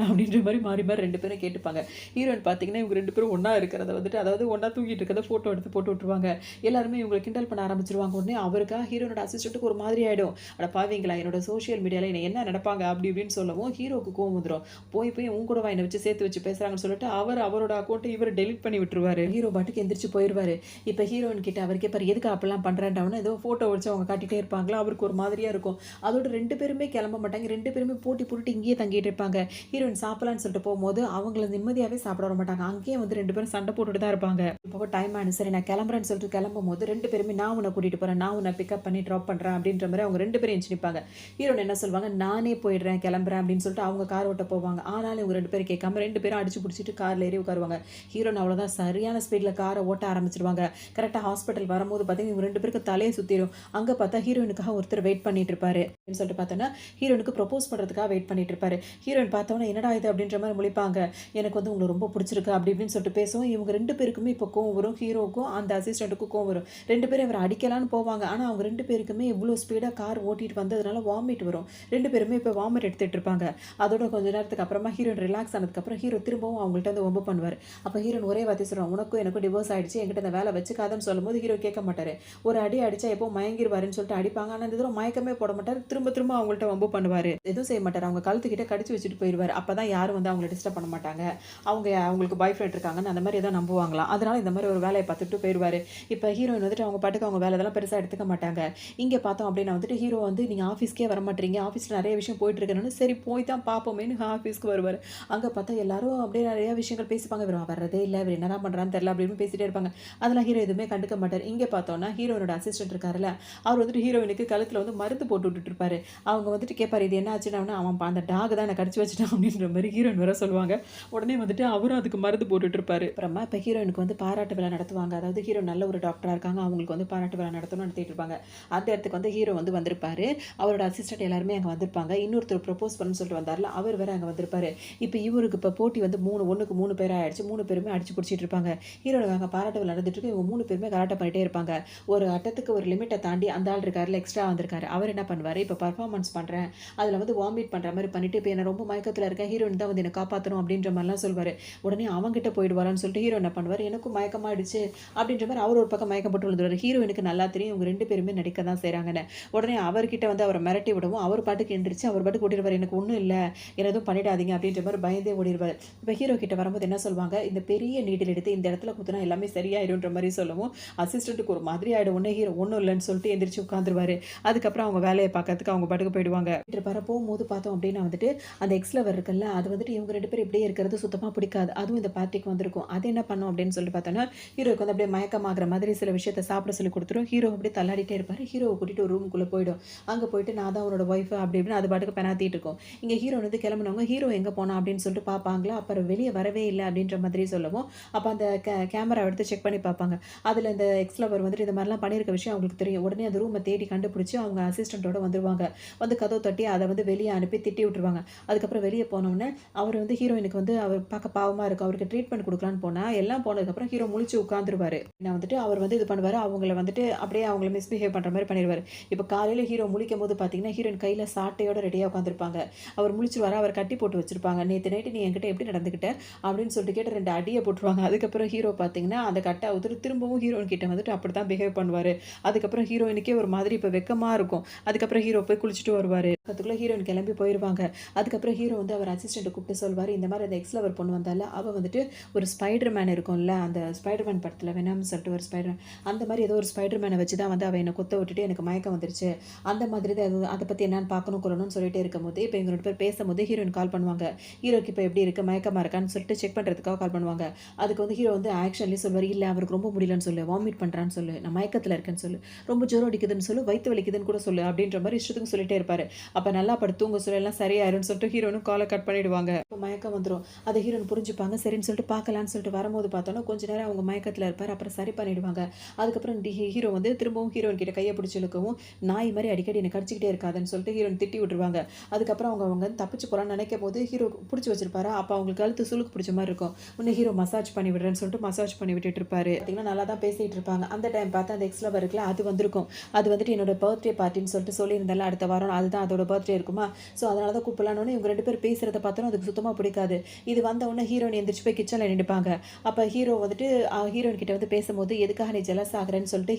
அப்படின்ற மாதிரி மாறி 2 பேரும் கேட்டுப்பாங்க. ஹீரோயின் பார்த்தீங்கன்னா இவங்க 2 பேரும் ஒன்றா இருக்கிறத வந்துட்டு அதாவது ஒன்றா தூங்கிட்டு இருக்கிறத ஃபோட்டோ எடுத்து போட்டு விட்டுருவாங்க. எல்லாருமே இவங்களை கிண்டல் பண்ண ஆரம்பிச்சிருவாங்க. உடனே அவருக்காக ஹீரோனோட அசிஸ்டண்ட்டுக்கு ஒரு மாதிரி ஆகிடும். அட பாவீங்களா, என்னோட சோஷியல் மீடியாவில் என்ன நடப்பாங்க அப்படி இப்படின்னு சொல்லவும் ஹீரோக்கு கோவம் வந்துடும். போய் உன் கூடவா என்னை வச்சு சேர்த்து வச்சு பேசுகிறாங்கன்னு சொல்லிட்டு அவரோட அக்கௌண்ட்டை இவர் டெலிட் பண்ணி விட்டுருவாரு. ஹீரோ பாட்டுக்கு எந்திரிச்சு போயிடுவாரு. இப்போ ஹீரோயின் கிட்ட அவர் கேட்பாரு, எதுக்கு அப்பெல்லாம் பண்ணுறான்டாவுன்னு ஏதோ ஃபோட்டோ வச்சு அவங்க காட்டிகிட்டே இருப்பாங்களா. அவருக்கு ஒரு மாதிரியாக இருக்கும். அதோட 2 பேருமே கிளம்ப மாட்டாங்க. 2 பேருமே போட்டி போட்டு இங்கேயே தங்கிட்டு இருப்பாங்க. ஹீரோயின் சாப்பிடலான்னு சொல்லிட்டு போகும்போது அவங்கள நிம்மதியாகவே சாப்பிட வர மாட்டாங்க. அங்கேயே வந்து 2 பேரும் சண்டை போட்டுட்டு தான் இருப்பாங்க. இப்போ டைம் ஆனு சரி நான் கிளம்புறேன்னு சொல்லிட்டு கிளம்பும் போது 2 பேருமே நான் உன்னை கூட்டிகிட்டு போகிறேன், நான் உன்னை பிக்கப் பண்ணி ட்ராப் பண்ணுறேன் அப்படின்ற மாதிரி அவங்க 2 பேரும் எஞ்சி நிற்பாங்க. ஹீரோயின் என்ன சொல்லுவாங்க, நானே போயிடுறேன் கிளம்புறேன் அப்படின்னு சொல்லிட்டு அவங்க கார் ஓட்ட போவாங்க. ஆனாலும் இவங்க 2 பேரும் கேட்காம 2 பேரும் அடிச்சு பிடிச்சிட்டு காரில் ஏறி உட்காருவாங்க. ஹீரோயின் அவ்வளோதான் சரியான ஸ்பீடில் காரை ஓட்ட ஆரம்பிச்சிருவாங்க. கரெக்டாக ஹாஸ்பிட்டல் வரும்போது பார்த்தீங்கன்னா இவங்க 2 பேருக்கு தலையை சுற்றிடும். அங்கே பார்த்தா ஹீரோயினுக்காக ஒருத்தர் வெயிட் பண்ணிட்டு இருப்பாரு. அப்படின்னு சொல்லிட்டு பார்த்தோன்னா ஹீரோயினுக்கு ப்ரொப்போஸ் பண்ணுறதுக்காக வெயிட் பண்ணிட்டு இருப்பாரு. ஹீரோயின் பார்த்தோன்னா என்னடா இது அப்படின்ற மாதிரி முழிப்பாங்க. எனக்கு வந்து உங்களுக்கு ரொம்ப பிடிச்சிருக்கு அப்படி இப்படின்னு சொல்லிட்டு பேசுவோம். இவங்க 2 பேருக்குமே இப்போ கோவம் வரும். ஹீரோக்கும் அந்த அசிஸ்டண்ட்டுக்கும் கோவம் வரும். 2 பேரும் இவரை அடிக்கலான்னு போவாங்க. ஆனால் அவங்க 2 பேருக்குமே இவ்வளோ ஸ்பீடாக கார் ஓட்டிட்டு வந்ததுனால வாமிட் வரும். 2 பேருமே இப்போ வாமிட் எடுத்துகிட்டு இருப்பாங்க. அதோட கொஞ்ச நேரத்துக்கு அப்புறமா ஹீரோயின் ரிலாக்ஸ் ஆனதுக்கப்புறம் ஹீரோ திரும்பவும் அவங்கள்ட்ட வந்து வம்பு பண்ணுவார். அப்போ ஹீரோயின் ஒரே வார்த்தை சொல்லுவாங்க, உனக்கும் எனக்கும் டிவோர்ஸ் ஆயிடுச்சு, என்கிட்ட இந்த வேலை வச்சுக்காதன்னு சொல்லும்போது ஹீரோ கேட்க மாட்டார். ஒரு அடி அடித்தா எப்போ மயங்கிடுவாருன்னு சொல்லிட்டு அடிப்பாங்க. ஆனால் இந்த தடவை மயக்கமே போட மாட்டார். திரும்ப அவங்கள்ட்ட வம்பு பண்ணுவார். எதுவும் செய்ய மாட்டாரு. அவங்க கழுத்துக்கிட்ட கடிச்சு வச்சுட்டு போயிருவாரு. அப்பதான் யாரும் வந்து அவங்கள டிஸ்டர்ப் பண்ண மாட்டாங்க. அவங்களுக்கு பாய் ஃப்ரெண்ட் இருக்காங்கன்னு அந்த மாதிரி ஏதோ நம்புவாங்களாம். அதனால இந்த மாதிரி ஒரு வேலையை பார்த்துட்டு போயிருவாரு. இப்போ ஹீரோயின் வந்துட்டு அவங்க பாட்டுக்கு அவங்க வேலை இதெல்லாம் பெருசாக எடுத்துக்க மாட்டாங்க. இங்கே பார்த்தோம் அப்படின்னா வந்துட்டு ஹீரோ வந்து நீங்கள் ஆஃபீஸ்க்கே வர மாட்டீங்க, ஆஃபீஸில் நிறைய விஷயம் போயிட்டு இருக்கணும்னு சரி போய் தான் பார்ப்போமேனு ஆஃபீஸ்க்கு வருவார். அங்கே பார்த்தா எல்லாரும் அப்படியே நிறைய விஷயங்கள் பேசிப்பாங்க. இவர் வரதே இல்லை, இவர் என்ன தான் பண்ணுறான்னு தெரியல அப்படின்னு பேசிட்டே இருப்பாங்க. அதெல்லாம் ஹீரோ எதுவுமே கண்டுக்க மாட்டார். இங்கே பார்த்தோன்னா ஹீரோனோட அசிஸ்டன்ட் இருக்காருல்ல, அவர் வந்துட்டு ஹீரோயினுக்கு கழுத்தில் வந்து மருந்து போட்டு விட்டுட்டு இருப்பாரு. அவங்க வந்துட்டு கேட்பாரு இது என்ன ஆச்சுன்னா, அவன் அந்த டாக் தான் என்னை கடிச்சு வச்சுட்டான் அப்படின்ற மாதிரி ஹீரோயின் வர சொல்லுவாங்க. உடனே வந்துட்டு அவரும் அதுக்கு மருந்து போட்டுட்டு இருப்பாரு. அப்புறமா இப்போ ஹீரோயினுக்கு வந்து பாராட்டு விழா நடத்துவாங்க. அதாவது ஹீரோ நல்ல ஒரு டாக்டராக இருக்காங்க, அவங்களுக்கு வந்து பாராட்டு விழா நடத்திட்டு இருப்பாங்க. அந்த இடத்துக்கு வந்து ஹீரோ வந்து வந்திருப்பாரு. அவரோட அசிஸ்டன்ட் எல்லாருமே அங்கே வந்திருப்பாங்க. இன்னொருத்தர் ப்ரொபோஸ் பண்ணு சொல்லிட்டு வந்தார்ல, அவர் வேற அங்கே வந்திருப்பாரு. இப்போ இவருக்கு இப்போ போட்டி வந்து 3-1 பேர் ஆயிடுச்சு. 3 பேருமே அடிச்சு பிடிச்சிட்டு இருப்பாங்க. ஹீரோட அங்கே பாராட்டு விழா நடந்துட்டு இருக்கு. இவங்க 3 பேருமே கலாட்டம் பண்ணிட்டே இருப்பாங்க. ஒரு அட்டத்துக்கு ஒரு லிமிட்டை தாண்டி அந்த ஆள் இருக்காருல, எக்ஸ்ட்ரா வந்திருக்காரு. அவர் என்ன பண்ணுவார், இப்போ பர்ஃபார்மன்ஸ் பண்ணுறேன், அதில் வந்து வாமிட் பண்ணுற மாதிரி பண்ணிட்டு இப்போ என்ன ரொம்ப மயக்கத்தில் இருக்கேன், ஹீரோயின் தான் வந்து என்னை காப்பாற்றணும் அப்படின்ற மாதிரிலாம் சொல்வார். உடனே அவங்ககிட்ட போயிடுவாரான்னு சொல்லிட்டு ஹீரோ என்ன பண்ணுவார், எனக்கும் மயக்கமாயிடுச்சு அப்படின்ற மாதிரி அவர் ஒரு பக்கம் மயக்கம் போட்டு விழுந்துருவார். ஹீரோயினுக்கு நல்லா தெரியும் இவங்க 2 பேருமே நடிக்க தான் செய்கிறாங்கன்னு. உடனே அவர்கிட்ட வந்து அவரை மிரட்டி விடவும் அவர் பாட்டுக்கு எந்திரிச்சு அவர் பாட்டுக்கு ஓடிடுவார். எனக்கு ஒன்றும் இல்லை, எதுவும் பண்ணிடாதீங்க அப்படின்ற மாதிரி பயந்தே ஓடிடுவார். இப்போ ஹீரோ கிட்ட வரும்போது என்ன சொல்லுவாங்க, இந்த பெரிய நீடில் எடுத்து இந்த இடத்துல குத்துனா எல்லாமே சரியாயிடும்ன்ற மாதிரி சொல்லவும் அசிஸ்டண்ட்டுக்கு ஒரு மாதிரி ஆகிடும். ஒன்றே ஹீரோ ஒன்றும் இல்லைன்னு சொல்லிட்டு எந்திரிச்சு உட்காந்துருவாரு. அதுக்கப்புறம் அவங்க வேலையை பார்க்கறதுக்கு அவங்க பாட்டுக்கு போயிடுவாங்க. போகும்போது பார்த்தோம் அப்படின்னா வந்துட்டு அந்த எக்ஸ்லவர் இருக்குல்ல, அது வந்துட்டு இவங்க 2 பேரும் இப்படியே இருக்கிறது சுத்தமாக பிடிக்காது. அதுவும் இந்த பார்ட்டிக்கு வந்திருக்கும். அது என்ன பண்ணும் அப்படின்னு சொல்லிட்டு பார்த்தோன்னா, ஹீரோக்கு வந்து அப்படியே மயக்கமாகிற மாதிரி சில விஷயத்தை சாப்பிட சொல்லி கொடுத்துரும். ஹீரோ அப்படியே தள்ளாடிட்டே இருப்பார். ஹீரோவை கூட்டிட்டு ஒரு ரூமுக்குள்ளே போயிடும். அங்கே போயிட்டு நான் தான் அவனோட ஒய்ஃப் அப்படி இப்படின்னு அது பாட்டுக்கு பெனாத்திட்டு இருக்கும். இங்கே ஹீரோ வந்து கிளம்புனவங்க ஹீரோ எங்கே போனா அப்படின்னு சொல்லிட்டு பார்ப்பாங்களா, அப்புறம் வெளியே வரவே இல்லை அப்படின்ற மாதிரி சொல்லவும் அப்போ அந்த கேமரா எடுத்து செக் பண்ணி பார்ப்பாங்க. அதில் இந்த எக்ஸ்லவர் வந்துட்டு இந்த மாதிரிலாம் பண்ணியிருக்க விஷயம் அவங்களுக்கு தெரியும். உடனே அந்த ரூமை தேடி கண்டுபிடிச்சி அவங்க அசிஸ்டண்ட்டோட வந்துருவாங்க. வந்து கதவு தட்டி அதை வந்து வெளியே அனுப்பி திட்டி விட்டுருவாங்க. அதுக்கப்புறம் வெளியே போனோடனே அவர் வந்து ஹீரோயினுக்கு வந்து அவர் பார்க்க பாவமாக இருக்கும், அவருக்கு ட்ரீட்மெண்ட் கொடுக்கலான்னு போனால் எல்லாம் போனதுக்கப்புறம் ஹீரோ முழிச்சு உட்காந்துருவாரு. நான் வந்துட்டு அவர் வந்து இது பண்ணுவார், அவங்கள வந்துட்டு அப்படியே அவங்கள மிஸ்பிஹேவ் பண்ணுற மாதிரி பண்ணிடுவார். இப்போ காலையில் ஹீரோ முழிக்கும் போது பார்த்தீங்கன்னா ஹீரோயின் கையில் சாட்டையோட ரெடியாக உட்காந்துருப்பாங்க. அவர் முழிச்சிருவாரா, அவர் கட்டி போட்டு வச்சிருப்பாங்க. நேற்று நைட்டு நீ என்கிட்ட எப்படி நடந்துக்கிட்ட அப்படின்னு சொல்லிட்டு கேட்டு 2 அடியை போட்டுருவாங்க. அதுக்கப்புறம் ஹீரோ பார்த்தீங்கன்னா அந்த கட்டை அவுத்துட்டு திரும்பவும் ஹீரோயின் கிட்ட வந்துட்டு அப்படி தான் பிஹேவ் பண்ணுவார். அதுக்கப்புறம் ஹீரோயினுக்கே ஒரு மாதிரி இப்போ வெக்கமாக இருக்கும். அதுக்கப்புறம் ஹீரோ போய் குளிச்சுட்டு வருவார். அதுக்குள்ளே ஹீரோயின் கிளம்பி போயிடுவாங்க. அதுக்கப்புறம் ஹீரோ வந்து அவர் அசிஸ்டண்ட்டை கூப்பிட்டு சொல்வார், இந்த மாதிரி அந்த எக்ஸ்லவர் பொண்ணு வந்தால அவள் வந்துட்டு ஒரு ஸ்பைடர் மேன் இருக்கும்ல, அந்த ஸ்பைடர் மேன் படத்தில் வேணாம்னு சொல்லிட்டு ஒரு ஸ்பைடர் அந்த மாதிரி ஏதோ ஒரு ஸ்பைடர் மேனை வச்சு தான் வந்து அவள் என்னை கொத்த விட்டுட்டு எனக்கு மயக்கம் வந்துருச்சு, அந்த மாதிரி தான் அதை பற்றி என்னன்னு பார்க்கணும் கொள்ளணும்னு சொல்லிட்டே இருக்கும்போது இப்போ இவங்க 2 பேர் பேசும்போது ஹீரோயின் கால் பண்ணுவாங்க. ஹீரோக்கு இப்போ எப்படி இருக்குது, மயக்கமாக இருக்கான்னு சொல்லிட்டு செக் பண்ணுறதுக்காக கால் பண்ணுவாங்க. அதுக்கு வந்து ஹீரோ வந்து ஆக்ஷன்லேயே சொல்வார், இல்லை அவருக்கு ரொம்ப முடியலன்னு சொல்லு, வாமிட் பண்ணுறான்னு சொல்லு, நான் மயக்கத்தில் இருக்கேன்னு சொல்லு, ரொம்ப ஜோரம் அடிக்குதுன்னு சொல்லு, வயிற்று வலிக்குதுன்னு கூட சொல்லு அப்படின்ற மாதிரி இஷ்டத்துக்கு சொல்லிட்டே இருப்பார். அப்போ நல்லா படுத்து தூங்க சொல்ல எல்லாம் சரியாயிரும்னு சொல்லிட்டு ஹீரோனும் காலை கட் பண்ணிடுவாங்க. இப்போ மயக்கம் வந்துடும். அதை ஹீரோன் புரிஞ்சுப்பாங்க. சரின்னு சொல்லிட்டு பார்க்கலான்னு சொல்லிட்டு வரும்போது பார்த்தோன்னா கொஞ்ச நேரம் அவங்க மயக்கத்தில் இருப்பார். அப்புறம் சரி பண்ணிடுவாங்க. அதுக்கப்புறம் ஹீரோ வந்து திரும்பவும் ஹீரோயின் கிட்ட கையை பிடிச்சி இழுக்கவும் நாய் மாதிரி அடிக்கடி என்னை கடிச்சிக்கிட்டே இருக்காதுன்னு சொல்லிட்டு ஹீரோயின் திட்டி விட்டுருவாங்க. அதுக்கப்புறம் அவங்க தப்பிச்சு போகலான்னு நினைக்கும் போது ஹீரோ பிடிச்சி வச்சிருப்பாரு. அப்போ அவங்களுக்கு கழுத்து சுளுக்கு பிடிச்ச மாதிரி இருக்கும். உன்னை ஹீரோ மசாஜ் பண்ணி விடுறேன்னு சொல்லிட்டு மசாஜ் பண்ணி விட்டுட்டு இருப்பாரு. பார்த்தீங்கன்னா நல்லா தான் பேசிட்டு இருப்பாங்க. அந்த டைம் பார்த்து அந்த எக்ஸ்லவர் இருக்குல்ல, அது வந்திருக்கும். அது வந்துட்டு என்னோட பர்த்டே பார்ட்டின்னு சொல்லிட்டு சொல்லியிருந்தால அடுத்த வாரம் அதுதான் அதோட பர்த்டே இருக்குமா, ஸோ அதனால தான் கூப்பிடலான்னு இவங்க 2 பேர் பேசுகிறத பார்த்தோன்னா அதுக்கு சுத்தமாக பிடிக்காது. இது வந்த உடனே ஹீரோயின் எந்திரிச்சு போய் கிச்சனில் நின்றுப்பாங்க. அப்போ ஹீரோ வந்துட்டு ஹீரோயின் கிட்ட வந்து பேசும்போது எதுக்காக நீ ஜெலஸ் ஆகிறேன்னு சொல்லிட்டு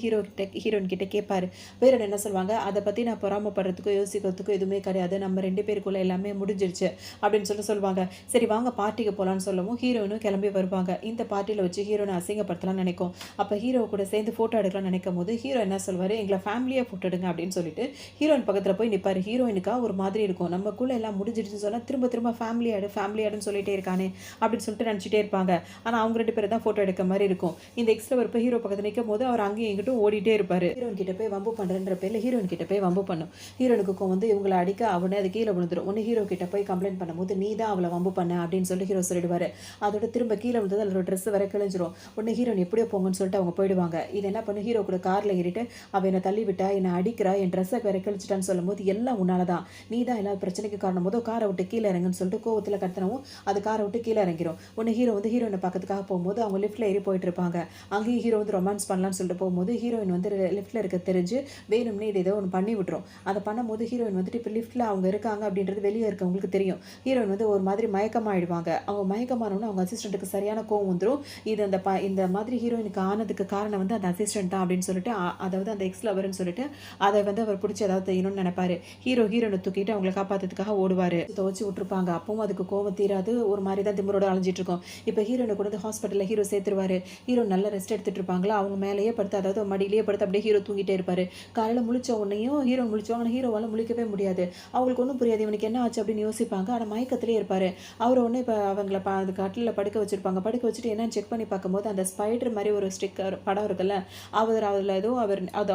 ஹீரோயின் கிட்ட கேட்பாரு. வேறு என்ன சொல்லுவாங்க, அதை பற்றி நான் பொறாமப்படுறதுக்கோ யோசிக்கிறதுக்கோ எதுவுமே கிடையாது, நம்ம 2 பேருக்குள்ளே எல்லாமே முடிஞ்சிருச்சு அப்படின்னு சொல்லுவாங்க. சரி வாங்க பார்ட்டிக்கு போகலான்னு சொல்லவும் ஹீரோயினும் கிளம்பி வருவாங்க. இந்த பார்ட்டியில் வச்சு ஹீரோனை அசிங்கப்படுத்தலாம்னு நினைக்கும். அப்போ ஹீரோ கூட சேர்ந்து ஃபோட்டோ எடுக்கலாம்னு நினைக்கும் போது ஹீரோ என்ன சொல்வார், எங்களை ஃபேமிலியாக ஃபோட்டோ எடுங்க அப்படின்னு சொல்லிட்டு ஹீரோயின் பக்கத்தில் போய் நிற்பார். ஹீரோயினுக்காக ஒரு மாதிரி இருக்கும், நமக்குள்ளே எல்லாம் முடிஞ்சிடுச்சு சொன்னால் திரும்ப ஃபேமிலி ஆடுன்னு சொல்லிட்டே இருக்கானே அப்படின்னு சொல்லிட்டு நினச்சிட்டே இருப்பாங்க. ஆனால் அவங்க 2 பேரும் தான் ஃபோட்டோ எடுக்க மாதிரி இருக்கும். இந்த எக்ஸ்ட்ரவர் இப்போ ஹீரோ பக்கத்தில் நிற்கும் போது அவர் அங்கேயும் எங்கிட்டும் ஓடிட்டே இருப்பார். ஹீரோயின் கிட்ட போய் வம்பு பண்ணுறன்ற பேரில் ஹீரோயின் கிட்ட போய் வம்பு பண்ணும். ஹீரோனுக்கும் வந்து இவங்களை அடிக்க அவனே அது கீழே விழுந்துடும். ஒன்று ஹீரோ கிட்ட போய் கம்ப்ளைண்ட் பண்ணும்போது நீ தான் அவளை வம்பு பண்ண அப்படின்னு சொல்லிட்டு ஹீரோ சொல்லிடுவார். அதோட திரும்ப கீழே விழுந்தது அதோட ட்ரெஸ் வர கிழிஞ்சிரும். ஒன்று ஹீரோயின் எப்படியோ போங்கன்னு சொல்லிட்டு அவங்க போயிடுவாங்க. இது என்ன பண்ணு, ஹீரோ கூட காரில் ஏறிட்டு அவள் என்னை தள்ளி விட்டா, என்னை அடிக்கிறா, என் ட்ரெஸ்ஸை வேற கிழிச்சிட்டான்னு சொல்லும்போது எல்லாம் உன்னால தான், நீ தான் எல்லா பிரச்சனைக்கு காரணம் போது காரை விட்டு கீழே இறங்குன்னு சொல்லிட்டு கோவத்தில் கத்துனவும் அது காரை விட்டு கீழே இறங்கிடும். ஒன்று ஹீரோ வந்து ஹீரோயினை பார்க்கறதுக்காக போகும்போது அவங்க லிஃப்ட்டில் ஏறி போயிட்டு இருப்பாங்க. அங்கேயும் ஹீரோ வந்து ரொமான்ஸ் பண்ணலான்னு சொல்லிட்டு போகும்போது ஹீரோயின் வந்து லிஃப்ட்டில் இருக்க தெரிஞ்சு வேணும்னே இது ஏதோ ஒன்று பண்ணி விட்டுரும். அதை பண்ணும்போது ஹீரோயின் வந்துட்டு இப்போ லிஃப்ட்டில் அவங்க இருக்காங்க அப்படின்றது வெளியே இருக்கவங்களுக்கு தெரியும். ஹீரோயின் வந்து ஒரு மாதிரி மயக்கமாயிடுவாங்க. அவங்க மயக்கமானோன்னு அவங்க அசிஸ்டண்ட்டுக்கு சரியான கோவம் வந்துடும். இது இந்த மாதிரி ஹீரோயினுக்கு ஆனதுக்கு காரணம் வந்து அந்த அசிஸ்டன்ட் தான் அப்படின்னு சொல்லிட்டு, அதாவது அந்த எக்ஸ் லவர்னு சொல்லிட்டு அதை வந்து அவர் பிடிச்சி ஏதாவது செய்யணும்னு நினைப்பாரு. ஹீரோயினை தூக்கிட்டு அவங்கள காப்பாற்றுறதுக்காக ஓடுவார். துவச்சி விட்டுருப்பாங்க. அப்பவும் அதுக்கு கோவம் தீராது. ஒரு மாதிரி தான் திமிரோட அலைஞ்சிட்டு இருக்கும். இப்போ ஹீரோயினை கொண்டு வந்து ஹாஸ்பிட்டலில் ஹீரோ சேர்த்துருவாரு. ஹீரோ நல்லா ரெஸ்ட் எடுத்துட்டு இருப்பாங்களா, அவங்க மேலேயே படுத்து, அதாவது மடியிலேயே படுத்து அப்படியே ஹீரோ தூங்கிட்டே இருப்பார். காலையில் முழிச்ச உடனேயும் ஹீரோ முழிச்சுவாங்க. ஆனால் ஹீரோவால் முழிக்கவே முடியாது. அவங்களுக்கு ஒன்றும் புரியாது, இவனுக்கு என்ன ஆச்சு அப்படின்னு யோசிப்பாங்க. ஆனால் மயக்கத்திலே இருப்பார். அவர் ஒன்று இப்போ அவங்கள அது கட்டிலில் படுக்க வச்சுருப்பாங்க. படுக்க வச்சுட்டு என்னன்னு செக் பண்ணி பார்க்கும்போது அந்த ஸ்பைடர் மாதிரி ஒரு ஸ்டிக்கர் படம் இருக்குல்ல, அதில் ஏதோ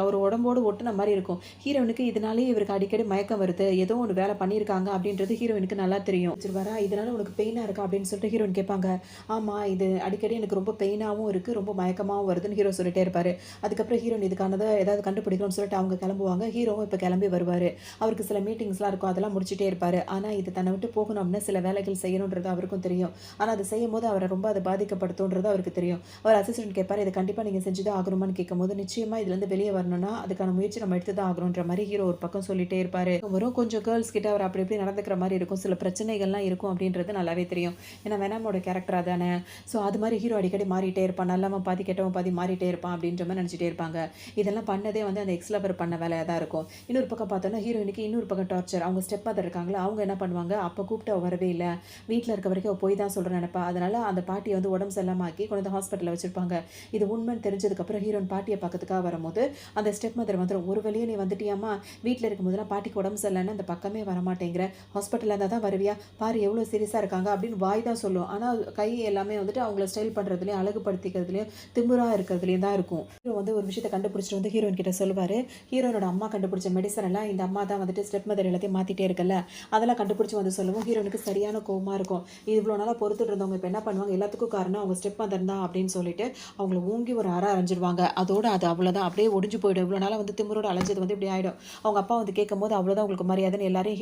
அவர் உடம்போடு ஒட்டுன மாதிரி இருக்கும். ஹீரோயினுக்கு இதனாலேயே இவருக்கு அடிக்கடி மயக்கம் வருது, ஏதோ ஒன்று வேலை பண்ணியிருக்காங்க அப்படின்றது ஹீரோயினுக்கு நல்லா தெரியும். வர இதனால உனக்கு பெயினாக இருக்கா அப்படின்னு சொல்லிட்டு ஹீரோயின் கேட்பாங்க. ஆமாம், இது அடிக்கடி எனக்கு ரொம்ப பெயினாகவும் இருக்குது, ரொம்ப மயக்கமாகவும் வருதுன்னு ஹீரோ சொல்லிட்டே இருப்பார். அதுக்கப்புறம் ஹீரோயின் இதுக்கானதை ஏதாவது கண்டுபிடிக்கணும்னு சொல்லிட்டு அவங்க கிளம்புவாங்க. ஹீரோவும் இப்போ கிளம்பி வருவார். அவருக்கு சில மீட்டிங்ஸ்லாம் இருக்கும், அதெல்லாம் முடிச்சுட்டே இருப்பார். ஆனால் இது தன்னை விட்டு போகணும் அப்படின்னா சில வேலைகள் செய்யணுன்றது அவருக்கும் தெரியும். ஆனால் அதை செய்யும் போது அவரை ரொம்ப அதை பாதிக்கப்படுத்துன்றது அவருக்கு தெரியும். அவர் அசிஸ்டன்ட் கேட்பார், இதை கண்டிப்பாக நீங்கள் செஞ்சு தான் ஆகணுமான்னு கேட்கும்போது, நிச்சயமாக இதுலேருந்து வெளியே வரணும்னா அதுக்கான முயற்சி நம்ம எடுத்து தான் ஆகணுன்ற மாதிரி ஹீரோ ஒரு பக்கம் சொல்லிட்டே இருப்பார். வரும் கொஞ்சம் கேர்ள்ஸ் கிட்ட அவர் அப்படி இப்படி நடந்துக்கிற மாதிரி இருக்கும், சில பிரச்சனைகள்லாம் இருக்கும் அப்படின்றது நல்லாவே தெரியும். ஏன்னா வெனாமோட கேரக்டர் அதானே. ஸோ அது மாதிரி ஹீரோ அடிக்கடி மாறிட்டே இருப்பான். நல்லவன் பாதி கெட்டவன் பாதி மாறிட்டே இருப்பான் அப்படின்ற மாதிரி நினச்சிட்டே இருப்பாங்க. இதெல்லாம் பண்ணதே வந்து அந்த எக்ஸ்லவர் பண்ண வேலையாக தான் இருக்கும். இன்னொரு பக்கம் பார்த்தோன்னா ஹீரோயினுக்கு இன்னொரு பக்கம் டார்ச்சர். அவங்க ஸ்டெப் மதர் இருக்காங்களா, அவங்க என்ன பண்ணுவாங்க, அப்போ கூப்பிட்டு வரவே இல்லை, வீட்டில் இருக்க வரைக்கும் போய் தான் சொல்கிறேன் நினைப்பா. அதனால் அந்த பாட்டியை வந்து உடம்பு செல்லாமாக்கி கொண்டு வந்து ஹாஸ்பிட்டலில் வச்சுருப்பாங்க. இது உண்மைன்னு தெரிஞ்சதுக்கப்புறம் ஹீரோயின் பாட்டியை பார்க்கறதுக்காக வரும்போது அந்த ஸ்டெப் மதர் வந்துடும். ஒரு வழியே நீ வந்துட்டியாமா, வீட்டில் இருக்கும்போதெல்லாம் பாட்டிக்கு உடம்பு சரியில்லைன்னு அந்த பக்கமே வரமாட்டேங்கிற, ஹாஸ்பிட்டலில் இருந்தால் தான் வருவியா, பாரு எவ்வளோ சீரியஸாக இருக்காங்க அப்படின்னு வாய் தான் சொல்லும். ஆனால் கை எல்லாமே வந்துட்டு அவங்கள ஸ்டைல் பண்ணுறதுலையும் அழகுபடுத்திக்கிறதுலையும் திமுறாக இருக்கிறதுலையும் தான் இருக்கும். ஹீரோ வந்து ஒரு விஷயத்தை கண்டுபிடிச்சிட்டு வந்து ஹீரோயின் கிட்ட சொல்லுவார். ஹீரோனோட அம்மா கண்டுபிடிச்ச மெடிசன் எல்லாம் இந்த அம்மா தான் வந்துட்டு ஸ்டெப் மதர் எல்லாத்தையும் மாற்றிட்டே இருக்கல, அதெல்லாம் கண்டுபிடிச்சி வந்து சொல்லுவோம். ஹீரோனுக்கு சரியான கோவமாக இருக்கும். இவ்வளோ நாளாக பொறுத்துட்டு இருந்தவங்க இப்போ என்ன பண்ணுவாங்க, எல்லாத்துக்கும் காரணம் அவங்க ஸ்டெப் மதர் தான் அப்படின்னு சொல்லிட்டு அவங்கள ஊங்கி ஒரு அரை அரைஞ்சிருவாங்க. அதோட அது அவ்வளோதான், அப்படியே ஒடிஞ்சு போயிடும். இவ்வளோ நாளாக வந்து திமுறோட அலைஞ்சது வந்து இப்படி ஆகிடும். அவங்க அப்பா வந்து கேட்கும் போது அவ்வளோதான் உங்களுக்கு மரியாதைன்னு எல்லாரையும்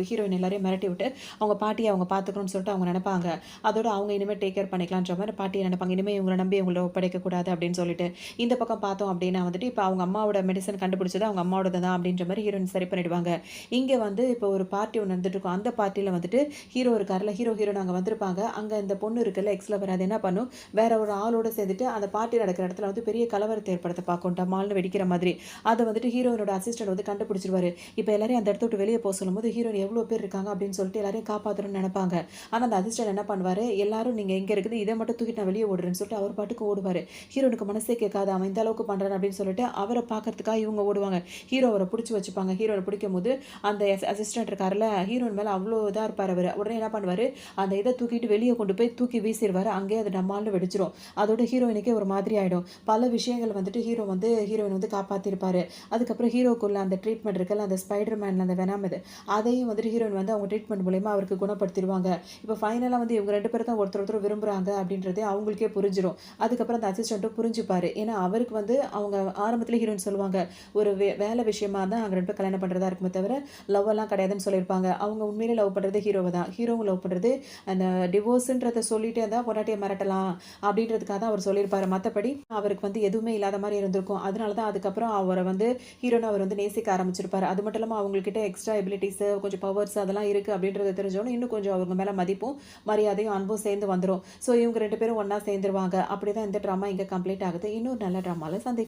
ஹீரோயின் எல்லாரையும் மிரட்டி விட்டு அவங்க பாட்டியை அவங்க பார்த்துக்கணும்னு சொல்லிட்டு அவங்க நினைப்பாங்க. அதோட அவங்க இனிமேல் டேக் கேர் பண்ணிக்கலான்ற மாதிரி பாட்டியை நினைப்பாங்க. இனிமேல் இவங்களை நம்பி இவங்களை ஒப்படைக்கக்கூடாது அப்படின்னு சொல்லிட்டு. இந்த பக்கம் பார்த்தோம் அப்படின்னா வந்துட்டு இப்போ அவங்க அம்மாவோட மெடிசன் கண்டுபிடிச்சது அவங்க அம்மாவோட தான் அப்படின்ற மாதிரி ஹீரோயின் சரி பண்ணிடுவாங்க. இங்கே வந்து இப்போ ஒரு பார்ட்டி ஒன்று நடந்துட்டு இருக்கும். அந்த பார்ட்டியில் வந்துட்டு ஹீரோ இருக்கார்ல, ஹீரோயின் அங்கே வந்திருப்பாங்க. அங்கே இந்த பொண்ணு இருக்குல்ல எக்ஸ்லவர், அது என்ன பண்ணும், வேற ஒரு ஆளோட சேர்ந்துட்டு அந்த பார்ட்டி நடக்கிற இடத்துல வந்து பெரிய கலவரத்தை ஏற்படுத்த பார்க்கும், டமால்னு வெடிக்கிற மாதிரி. அதை வந்துட்டு ஹீரோயினோட அசிஸ்டன்ட் வந்து கண்டுபிடிச்சிருவாரு. இப்போ எல்லாரையும் அந்த இடத்த விட்டு வெளியே போக சொல்லும்போது ஹீரோயின் எவ்வளோ பேர் இருக்காங்க அப்படின்னு சொல்லிட்டு எல்லாரையும் காப்பாற்றணும்னு நினைப்பாங்க. ஆனால் அந்த அசிஸ்டன்ட் என்ன பண்ணுவார், எல்லாரும் நீங்கள் எங்கே இருக்குது, இதை மட்டும் தூக்கிட்டு நான் வெளியே ஓடுறேன்னு சொல்லிட்டு அவர் பாட்டுக்கு ஓடுவார். ஹீரோனுக்கு மனசே கேட்காது, அவன் இந்த அளவுக்கு பண்ணுறான் அப்படின்னு சொல்லிட்டு அவரை பார்க்கறதுக்காக இவங்க ஓடுவாங்க. ஹீரோ அவரை பிடிச்சி வச்சுப்பாங்க. ஹீரோனை பிடிக்கும் போது அந்த அசிஸ்டன்ட் இருக்காருல, ஹீரோயின் மேலே அவ்வளோ இதாக இருப்பார் அவர். உடனே என்ன பண்ணுவார், அந்த இதை தூக்கிட்டு வெளியே கொண்டு போய் தூக்கி வீசிடுவார். அங்கேயே அது நம்மால்னு வெடிச்சிடும். அதோட ஹீரோயினுக்கே ஒரு மாதிரி ஆகிடும். பல விஷயங்கள் வந்துட்டு ஹீரோயின் வந்து காப்பாற்றிருப்பார். அதுக்கப்புறம் ஹீரோக்குள்ள அந்த ட்ரீட்மெண்ட் இருக்குல்ல, அந்த ஸ்பைடர் மேன் அந்த வெனாம் இது, அதையும் வந்துட்டு ஹீரோயின் வந்து அவங்க ட்ரீட்மெண்ட் மூலமா அவருக்கு குணப்படுத்திடுவாங்க. இப்போ ஃபைனலாக வந்து இவங்க ரெண்டு பேரும் தான் ஒருத்தர் விரும்புகிறாங்க அப்படின்றதே அவங்களுக்கே புரிஞ்சிடும். அதுக்கப்புறம் அந்த அசிஸ்டண்ட்டும் புரிஞ்சுப்பாரு. ஏன்னா அவருக்கு வந்து அவங்க ஆரம்பத்தில் ஹீரோயின் சொல்லுவாங்க, ஒரு வேலை விஷயமா தான் அவங்க ரெண்டு பேர் கல்யாணம் பண்ணுறதா இருக்குமே தவிர லவ் எல்லாம் கிடையாதுன்னு சொல்லியிருப்பாங்க. அவங்க உண்மையிலே லவ் பண்ணுறது ஹீரோவை தான். ஹீரோவும் லவ் பண்ணுறது அந்த டிவோர்ஸுன்றதை சொல்லிட்டே இருந்தால் பொண்டாட்டியை மிரட்டலாம் அப்படின்றதுக்காக தான் அவர் சொல்லியிருப்பாரு. மற்றபடி அவருக்கு வந்து எதுவுமே இல்லாத மாதிரி இருந்திருக்கும். அதனால தான் அதுக்கப்புறம் அவரை வந்து ஹீரோனை அவர் வந்து நேசிக்க ஆரம்பிச்சிருப்பாரு. அது மட்டும் இல்லாமல் அவங்கக்கிட்ட எக்ஸ்ட்ரா எபிலிட்டிஸ், கொஞ்சம் பவர்ஸ் அதெல்லாம் இருக்குது அப்படின்றத தெரிஞ்சோன்னு இன்னும் கொஞ்சம் அவங்க மேலே மதிப்பும் மரியாதையும் அன்பும் சேர்ந்து வந்துடும். ஸோ இவங்க ரெண்டு பேரும் ஒன்றா சேர்ந்துருவாங்க. அப்படி தான் இந்த ட்ராமா இங்கே கம்ப்ளீட் ஆகுது. இன்னொரு நல்ல ட்ராமாவில் சந்தி